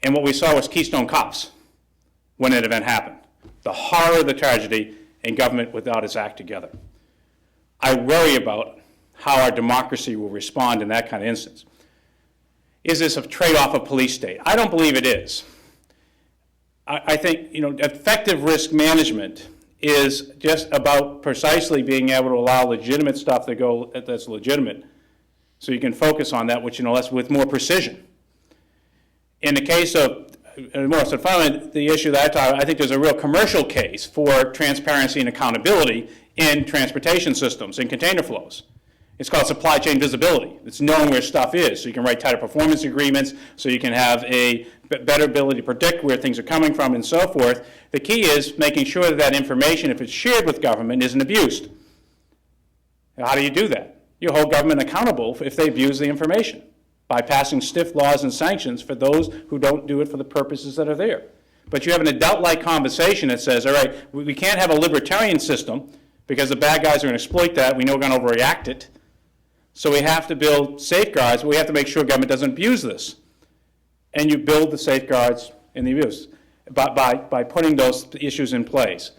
[SPEAKER 2] And what we saw was Keystone Cops when that event happened. The horror of the tragedy and government without its act together. I worry about how our democracy will respond in that kind of instance. Is this a trade-off of police state? I don't believe it is. I think effective risk management is just about precisely being able to allow legitimate stuff to go that's legitimate, so you can focus on that, which less with more precision. In the case of so finally, the issue that I think there's a real commercial case for transparency and accountability in transportation systems and container flows. It's called supply chain visibility. It's knowing where stuff is, so you can write tighter performance agreements, so you can have a better ability to predict where things are coming from and so forth. The key is making sure that that information, if it's shared with government, isn't abused. How do you do that? You hold government accountable if they abuse the information by passing stiff laws and sanctions for those who don't do it for the purposes that are there. But you have an adult-like conversation that says, all right, we can't have a libertarian system because the bad guys are going to exploit that. We know we're going to overreact it. So we have to build safeguards. We have to make sure government doesn't abuse this. And you build the safeguards in the abuse by putting those issues in place.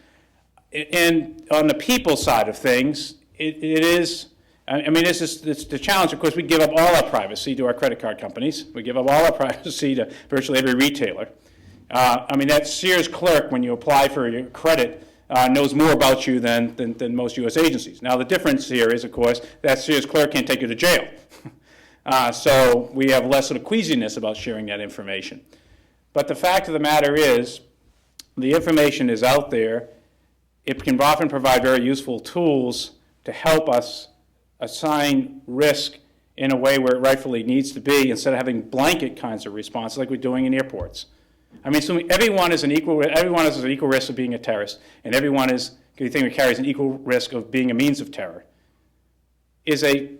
[SPEAKER 2] And on the people side of things, it is, I mean, it's the challenge. Of course, we give up all our privacy to our credit card companies. We give up all our privacy to virtually every retailer. I mean, that Sears clerk, when you apply for your credit, knows more about you than most U.S. agencies. Now, the difference here is, of course, that Sears clerk can't take you to jail. So we have less of a queasiness about sharing that information. But the fact of the matter is, the information is out there. It can often provide very useful tools to help us assign risk in a way where it rightfully needs to be, instead of having blanket kinds of responses like we're doing in airports. I mean, so everyone has an equal risk of being a terrorist, and everyone is, carries an equal risk of being a means of terror. It's a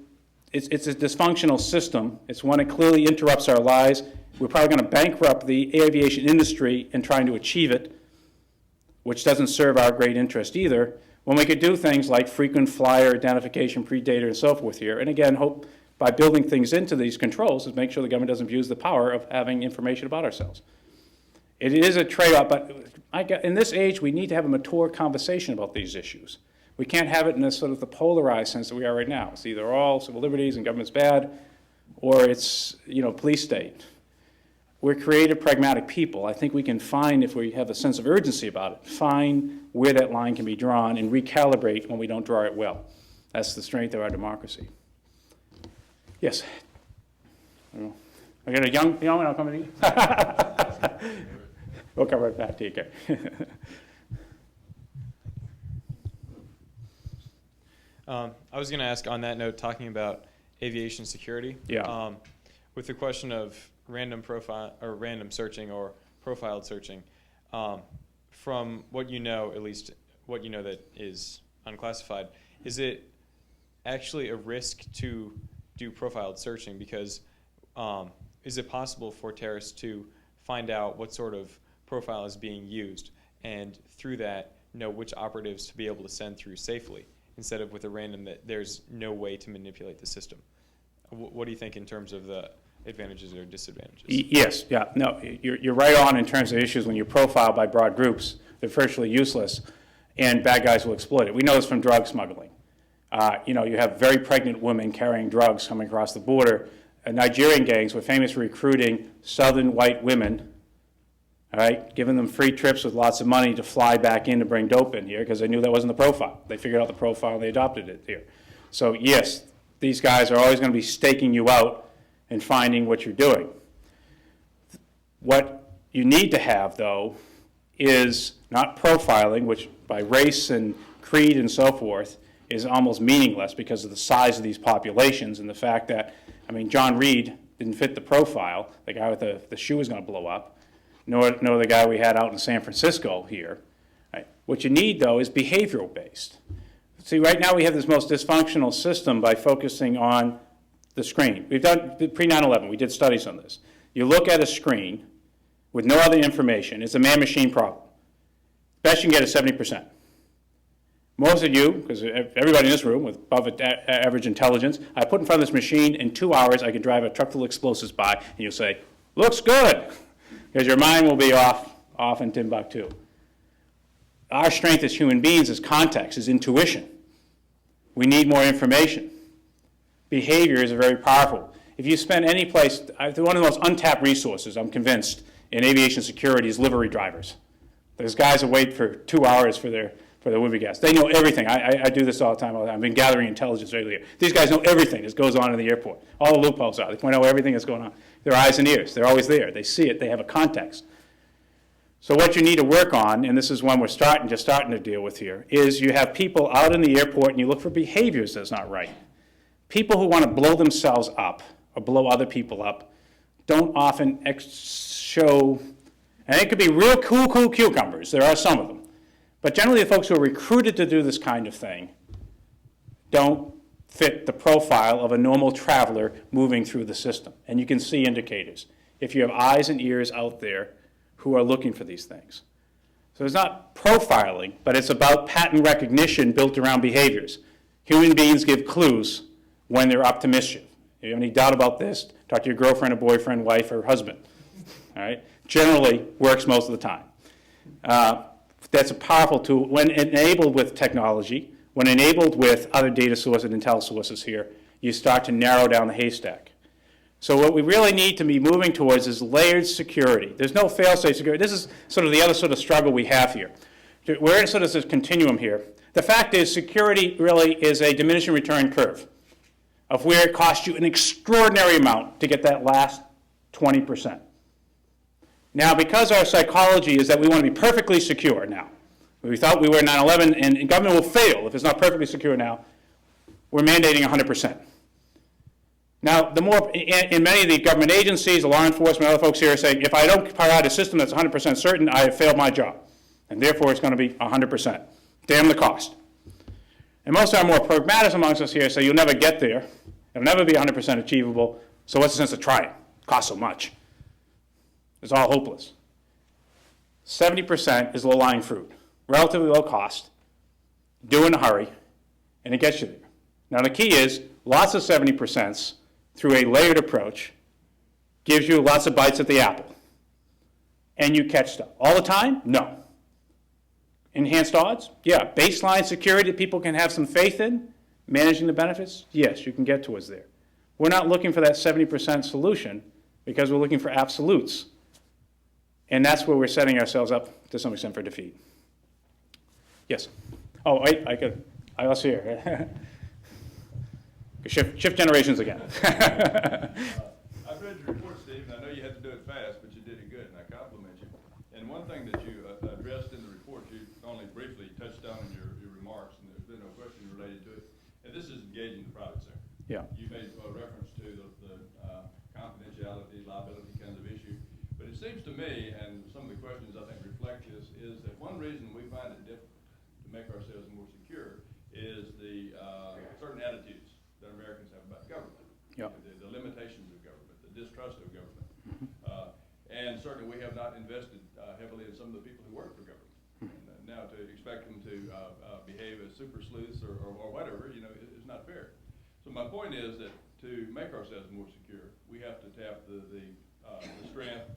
[SPEAKER 2] dysfunctional system. It's one that clearly interrupts our lives. We're probably going to bankrupt the aviation industry in trying to achieve it, which doesn't serve our great interest either, when we could do things like frequent flyer identification, pre-data, and so forth here. And again, hope by building things into these controls is make sure the government doesn't abuse the power of having information about ourselves. It is a trade-off, but in this age, we need to have a mature conversation about these issues. We can't have it in this sort of the polarized sense that we are right now. It's either all civil liberties and government's bad, or it's, police state. We're creative, pragmatic people. I think we can find, if we have a sense of urgency about it, find where that line can be drawn and recalibrate when we don't draw it well. That's the strength of our democracy. Yes? I got a young one, I'll come to you. We'll come right back to you, okay?
[SPEAKER 6] I was going to ask on that note, talking about aviation security.
[SPEAKER 2] Yeah.
[SPEAKER 6] With the question of random searching or profiled searching, from what you know, at least what you know that is unclassified, is it actually a risk to do profiled searching? Because is it possible for terrorists to find out what sort of profile is being used, and through that know which operatives to be able to send through safely, instead of with a random that there's no way to manipulate the system? What do you think in terms of the advantages or disadvantages?
[SPEAKER 2] Yes, yeah, no, you're right on in terms of issues when you profile by broad groups. They're virtually useless, and bad guys will exploit it. We know this from drug smuggling. You have very pregnant women carrying drugs coming across the border. Nigerian gangs were famous for recruiting southern white women, all right, giving them free trips with lots of money to fly back in to bring dope in here because they knew that wasn't the profile. They figured out the profile and they adopted it here. So yes, these guys are always going to be staking you out and finding what you're doing. What you need to have, though, is not profiling, which by race and creed and so forth is almost meaningless because of the size of these populations and the fact that, John Reed didn't fit the profile. The guy with the shoe was going to blow up. Nor the guy we had out in San Francisco here. Right? What you need, though, is behavioral based. See, right now we have this most dysfunctional system by focusing on the screen. We've done, pre-9/11, we did studies on this. You look at a screen with no other information, it's a man-machine problem. Best you can get is 70%. Most of you, because everybody in this room with above average intelligence, I put in front of this machine, in 2 hours I could drive a truck full of explosives by, and you'll say, looks good. Because your mind will be off in Timbuktu. Our strength as human beings is context, is intuition. We need more information. Behavior is very powerful. If you spend any place, one of the most untapped resources, I'm convinced, in aviation security is livery drivers. Those guys that wait for 2 hours for their Movie gas. They know everything. I do this all the time. I've been gathering intelligence earlier. These guys know everything that goes on in the airport. All the loopholes are. They point out everything that's going on. Their eyes and ears. They're always there. They see it. They have a context. So what you need to work on, and this is one we're starting to deal with here, is you have people out in the airport and you look for behaviors that's not right. people who want to blow themselves up or blow other people up don't often show, and it could be real cool cucumbers, there are some of them, but generally the folks who are recruited to do this kind of thing don't fit the profile of a normal traveler moving through the system. And you can see indicators if you have eyes and ears out there who are looking for these things. So it's not profiling, but it's about pattern recognition built around behaviors. Human beings give clues when they're up to mischief. If you have any doubt about this, talk to your girlfriend or boyfriend, wife, or husband. All right? Generally works most of the time. That's a powerful tool. When enabled with technology, when enabled with other data sources and intel sources here, you start to narrow down the haystack. So what we really need to be moving towards is layered security. There's no fail-safe security. This is sort of the other sort of struggle we have here. We're in sort of this continuum here. The fact is security really is a diminishing return curve of where it costs you an extraordinary amount to get that last 20%. Now, because our psychology is that we want to be perfectly secure now, we thought we were 9/11, and government will fail if it's not perfectly secure now, we're mandating 100%. Now, in many of the government agencies, the law enforcement, other folks here are saying, if I don't provide a system that's 100% certain, I have failed my job, and therefore it's going to be 100%. Damn the cost. And most of our more pragmatists amongst us here say, you'll never get there, it'll never be 100% achievable, so what's the sense of trying? It costs so much. It's all hopeless. 70% is low-lying fruit, relatively low cost, do in a hurry, and it gets you there. Now the key is, lots of 70% through a layered approach gives you lots of bites at the apple. And you catch stuff. All the time? No. Enhanced odds? Yeah. Baseline security that people can have some faith in, managing the benefits? Yes, you can get towards there. We're not looking for that 70% solution because we're looking for absolutes. And that's where we're setting ourselves up to some extent for defeat. Yes. Oh, I was here. Shift generations again.
[SPEAKER 7] I've read your report, Steve, and I know you had to do it fast, but you did it good, and I compliment you. And one thing that you addressed in the report, you only briefly touched on in your remarks, and there's been no question related to it, and this is engaging the private sector.
[SPEAKER 2] Yeah.
[SPEAKER 7] You made a reference to the confidentiality, liability kinds of issue, but it seems to me, and some of the questions I think reflect this, is that one reason we find it difficult to make ourselves more secure is the certain attitudes that Americans have about government,
[SPEAKER 2] yep.
[SPEAKER 7] the limitations of government, the distrust of government. And certainly we have not invested heavily in some of the people who work for government. And now to expect them to behave as super sleuths or whatever, is not fair. So my point is that to make ourselves more secure, we have to tap the strength,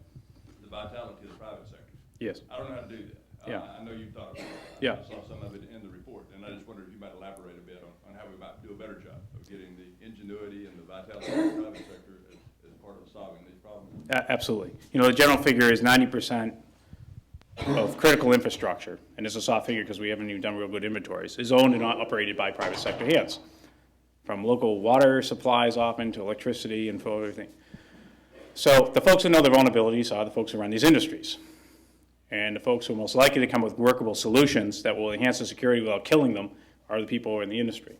[SPEAKER 7] the vitality of the private sector.
[SPEAKER 2] Yes.
[SPEAKER 7] I don't know how to do that.
[SPEAKER 2] Yeah.
[SPEAKER 7] I know you've thought about it.
[SPEAKER 2] Yeah.
[SPEAKER 7] I saw some of it in the report, and I just wondered if you might elaborate a bit on how we might do a better job of getting the ingenuity and the vitality of the private sector as part of solving these problems.
[SPEAKER 2] Absolutely. The general figure is 90% of critical infrastructure, and it's a soft figure because we haven't even done real good inventories, is owned and operated by private sector hands, from local water supplies often to electricity and for everything. So the folks who know their vulnerabilities are the folks who run these industries. And the folks who are most likely to come with workable solutions that will enhance the security without killing them are the people who are in the industry.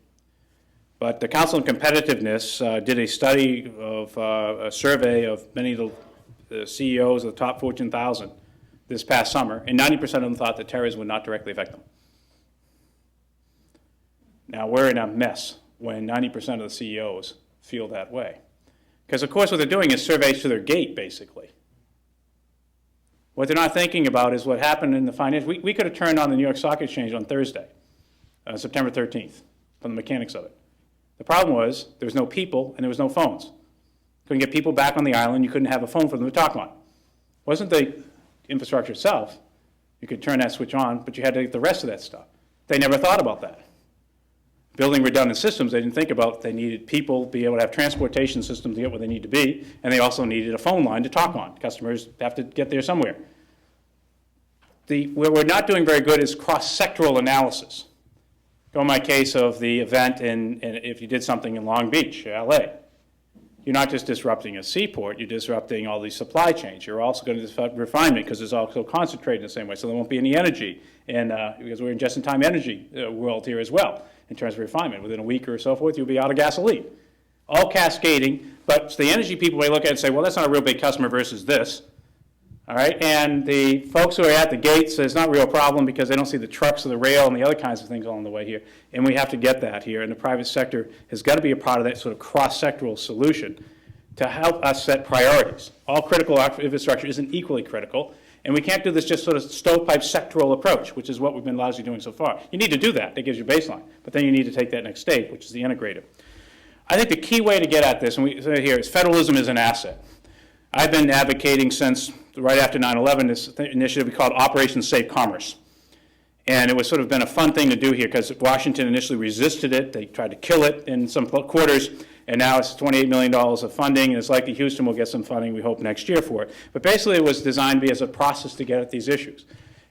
[SPEAKER 2] But the Council on Competitiveness did a study of a survey of many of the CEOs of the top Fortune 1000 this past summer, and 90% of them thought that terrorism would not directly affect them. Now, we're in a mess when 90% of the CEOs feel that way. Because, of course, what they're doing is surveys to their gate, basically. What they're not thinking about is what happened in the finance. We could have turned on the New York Stock Exchange on Thursday, September 13th, from the mechanics of it. The problem was there was no people and there was no phones. Couldn't get people back on the island. You couldn't have a phone for them to talk on. It wasn't the infrastructure itself. You could turn that switch on, but you had to get the rest of that stuff. They never thought about that. Building redundant systems, they didn't think about they needed people to be able to have transportation systems to get where they need to be, and they also needed a phone line to talk on. Customers have to get there somewhere. Where we're not doing very good is cross-sectoral analysis. Go in my case of the event if you did something in Long Beach, LA. You're not just disrupting a seaport, you're disrupting all these supply chains. You're also going to disrupt refinement because it's also concentrated in the same way, so there won't be any energy. And because we're in just-in-time energy world here as well, in terms of refinement. Within a week or so forth, you'll be out of gasoline. all cascading, but the energy people may look at it and say, well, that's not a real big customer versus this. All right, and the folks who are at the gates, it's not a real problem because they don't see the trucks or the rail and the other kinds of things along the way here. And we have to get that here, and the private sector has got to be a part of that sort of cross-sectoral solution to help us set priorities. All critical infrastructure isn't equally critical, and we can't do this just sort of stovepipe sectoral approach, which is what we've been largely doing so far. You need to do that. That gives you a baseline. But then you need to take that next step, which is the integrative. I think the key way to get at this, and we say here, is federalism is an asset. I've been advocating since right after 9/11 this initiative we called Operation Safe Commerce. And it was sort of been a fun thing to do here because Washington initially resisted it. They tried to kill it in some quarters, and now it's $28 million of funding, and it's likely Houston will get some funding, we hope, next year for it. But basically it was designed to be as a process to get at these issues.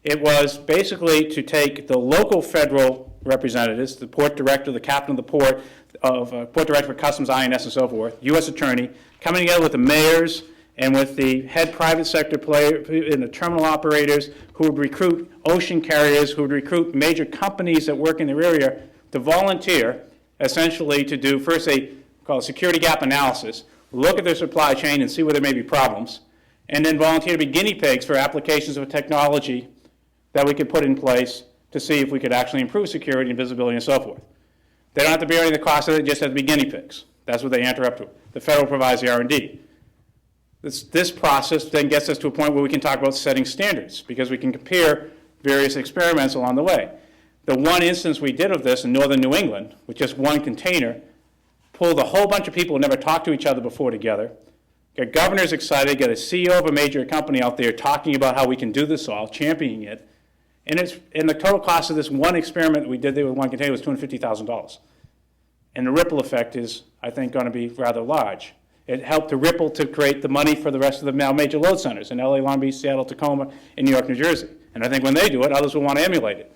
[SPEAKER 2] It was basically to take the local federal representatives, the port director, the captain of the port, port director for Customs, INS, and so forth, U.S. Attorney, coming together with the mayors, and with the head private sector player and the terminal operators who would recruit ocean carriers, who would recruit major companies that work in their area to volunteer, essentially to do first a security gap analysis, look at their supply chain and see where there may be problems, and then volunteer to be guinea pigs for applications of technology that we could put in place to see if we could actually improve security and visibility and so forth. They don't have to bear any of the cost of it, just have to be guinea pigs. That's what they enter up to. The federal provides the R&D. This process then gets us to a point where we can talk about setting standards because we can compare various experiments along the way. The one instance we did of this in northern New England, with just one container, pulled a whole bunch of people who never talked to each other before together, got governors excited, got a CEO of a major company out there talking about how we can do this all, championing it, and the total cost of this one experiment that we did there with one container was $250,000. And the ripple effect is, I think, going to be rather large. It helped to ripple to create the money for the rest of the now major load centers in LA, Long Beach, Seattle, Tacoma, and New York, New Jersey. And I think when they do it, others will want to emulate it.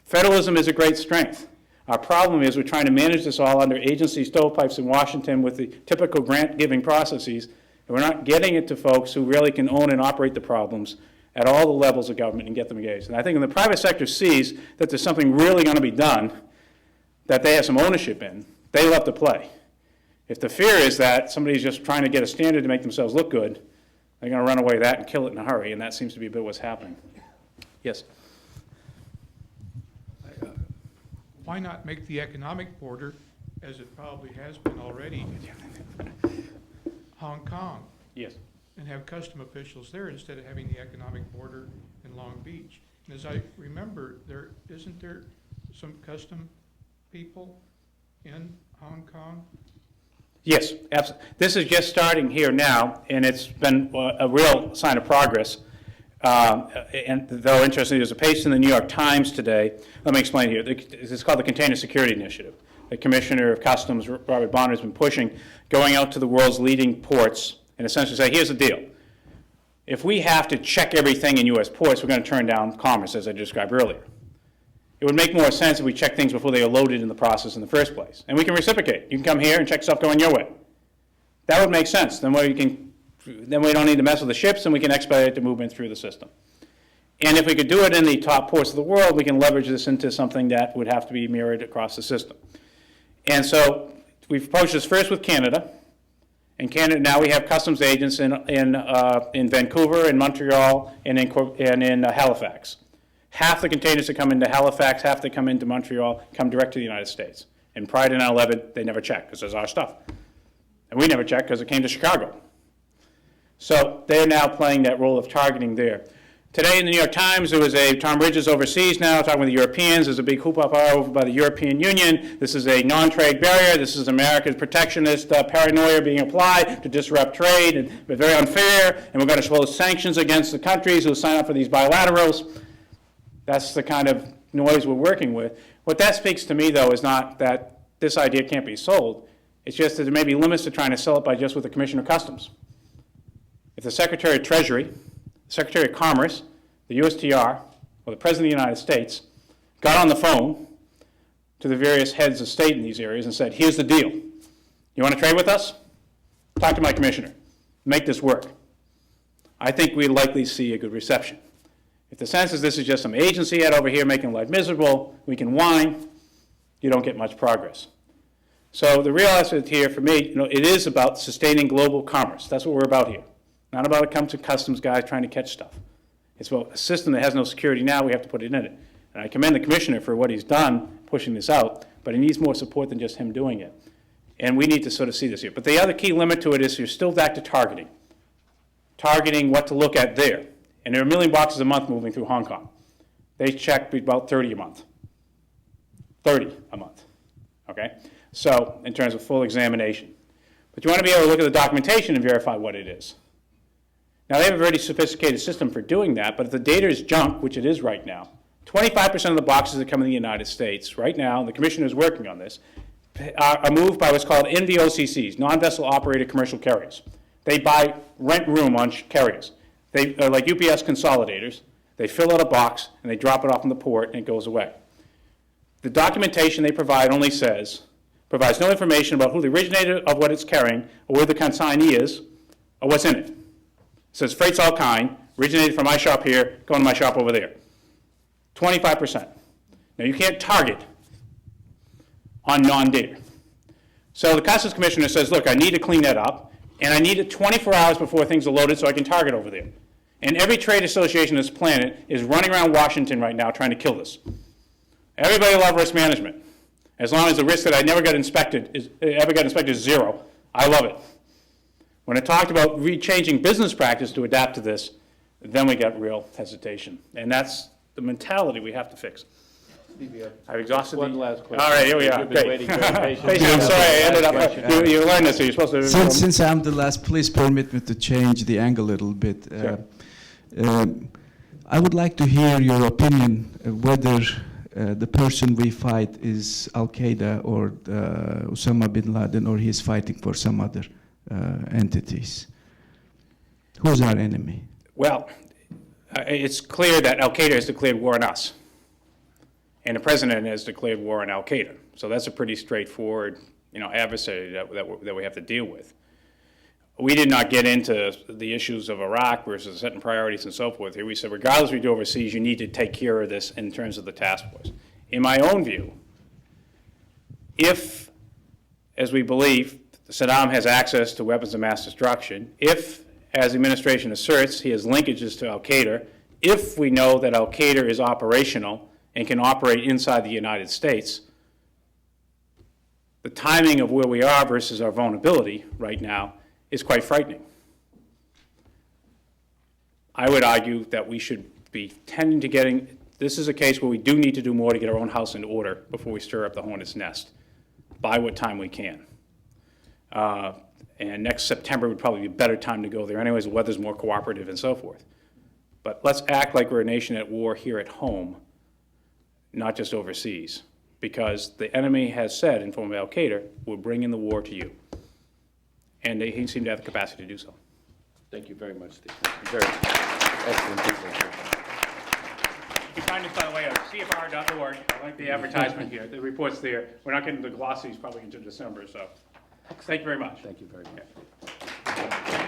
[SPEAKER 2] Federalism is a great strength. Our problem is we're trying to manage this all under agency stovepipes in Washington with the typical grant-giving processes, and we're not getting it to folks who really can own and operate the problems at all the levels of government and get them engaged. And I think when the private sector sees that there's something really going to be done that they have some ownership in, they love to play. If the fear is that somebody's just trying to get a standard to make themselves look good, they're going to run away with that and kill it in a hurry, and that seems to be a bit what's happening. Yes?
[SPEAKER 8] Why not make the economic border, as it probably has been already, Hong Kong,
[SPEAKER 2] Yes.
[SPEAKER 8] and have custom officials there instead of having the economic border in Long Beach? And as I remember, isn't there some custom people in Hong Kong?
[SPEAKER 2] Yes, absolutely. This is just starting here now, and it's been a real sign of progress. And though interestingly, there's a piece in the New York Times today. Let me explain here. It's called the Container Security Initiative. The Commissioner of Customs, Robert Bonner, has been pushing, going out to the world's leading ports and essentially say, here's the deal. If we have to check everything in U.S. ports, we're going to turn down commerce, as I described earlier. It would make more sense if we check things before they are loaded in the process in the first place. And we can reciprocate. You can come here and check stuff going your way. That would make sense. Then we don't need to mess with the ships, and we can expedite the movement through the system. And if we could do it in the top ports of the world, we can leverage this into something that would have to be mirrored across the system. And so we've approached this first with Canada. In Canada, now we have customs agents in Vancouver, in Montreal, and in Halifax. Half the containers that come into Halifax, half that come into Montreal, come direct to the United States. And prior to 9/11, they never checked because there's our stuff. And we never checked because it came to Chicago. So they're now playing that role of targeting there. Today in the New York Times, there was Tom Bridges overseas now talking with the Europeans. There's a big hoopla over by the European Union. This is a non-trade barrier. This is America's protectionist paranoia being applied to disrupt trade and very unfair. And we're going to impose sanctions against the countries who sign up for these bilaterals. That's the kind of noise we're working with. What that speaks to me, though, is not that this idea can't be sold. It's just that there may be limits to trying to sell it by just with the Commissioner of Customs. If the Secretary of Treasury, the Secretary of Commerce, the USTR, or the President of the United States got on the phone to the various heads of state in these areas and said, here's the deal. You want to trade with us? Talk to my commissioner. Make this work. I think we'd likely see a good reception. If the sense is this is just some agency head over here making life miserable, we can whine, you don't get much progress. So the real aspect here for me, it is about sustaining global commerce. That's what we're about here. Not about it comes to customs guys trying to catch stuff. It's about a system that has no security now, we have to put it in it. And I commend the commissioner for what he's done, pushing this out, but he needs more support than just him doing it. And we need to sort of see this here. But the other key limit to it is you're still back to targeting. Targeting what to look at there. And there are 1 million boxes a month moving through Hong Kong. They check about 30 a month. 30 a month, okay? So, in terms of full examination. But you want to be able to look at the documentation and verify what it is. Now, they have a very sophisticated system for doing that, but if the data is junk, which it is right now, 25% of the boxes that come in the United States right now, and the commissioner is working on this, are moved by what's called NVOCCs, non-vessel operated commercial carriers. They buy rent room on carriers. They are like UPS consolidators. They fill out a box, and they drop it off in the port, and it goes away. The documentation they provide only provides no information about who the originator of what it's carrying, or where the consignee is, or what's in it. It says freight's all kind, originated from my shop here, going to my shop over there. 25%. Now, you can't target on non-data. So the Customs Commissioner says, look, I need to clean that up, and I need it 24 hours before things are loaded so I can target over there. And every trade association on this planet is running around Washington right now trying to kill this. Everybody loves risk management. As long as the risk that I ever got inspected is zero, I love it. When I talked about changing business practice to adapt to this, then we got real hesitation. And that's the mentality we have to fix. I've exhausted
[SPEAKER 1] One
[SPEAKER 2] the...
[SPEAKER 1] last question.
[SPEAKER 2] All right, here we are.
[SPEAKER 1] You've been
[SPEAKER 2] Great.
[SPEAKER 1] waiting very patiently.
[SPEAKER 2] Patient, I'm sorry, I ended up... You learned this, so you're supposed to...
[SPEAKER 9] Since I'm the last, please permit me to change the angle a little bit.
[SPEAKER 2] Sure.
[SPEAKER 9] I would like to hear your opinion whether the person we fight is Al-Qaeda or Osama bin Laden, or he's fighting for some other entities. Who's our enemy?
[SPEAKER 2] Well, it's clear that Al-Qaeda has declared war on us. And the president has declared war on Al-Qaeda. So that's a pretty straightforward, adversary that we have to deal with. We did not get into the issues of Iraq versus setting priorities and so forth here. We said, regardless of what we do overseas, you need to take care of this in terms of the task force. In my own view, if, as we believe, Saddam has access to weapons of mass destruction, if, as the administration asserts, he has linkages to Al-Qaeda, if we know that Al-Qaeda is operational and can operate inside the United States, the timing of where we are versus our vulnerability right now is quite frightening. I would argue that we should be tending to getting, this is a case where we do need to do more to get our own house in order before we stir up the hornet's nest, by what time we can. And next September would probably be a better time to go there anyways, the weather's more cooperative and so forth. But let's act like we're a nation at war here at home, not just overseas, because the enemy has said, in form of Al-Qaeda, we're bringing the war to you. And they seem to have the capacity to do so.
[SPEAKER 1] Thank you very much, Steve. Very excellent presentation.
[SPEAKER 2] You can find this, by the way, at CFR.org. I like the advertisement here. The report's there. We're not getting the glossies probably until December, so thank you very much.
[SPEAKER 1] Thank you very much.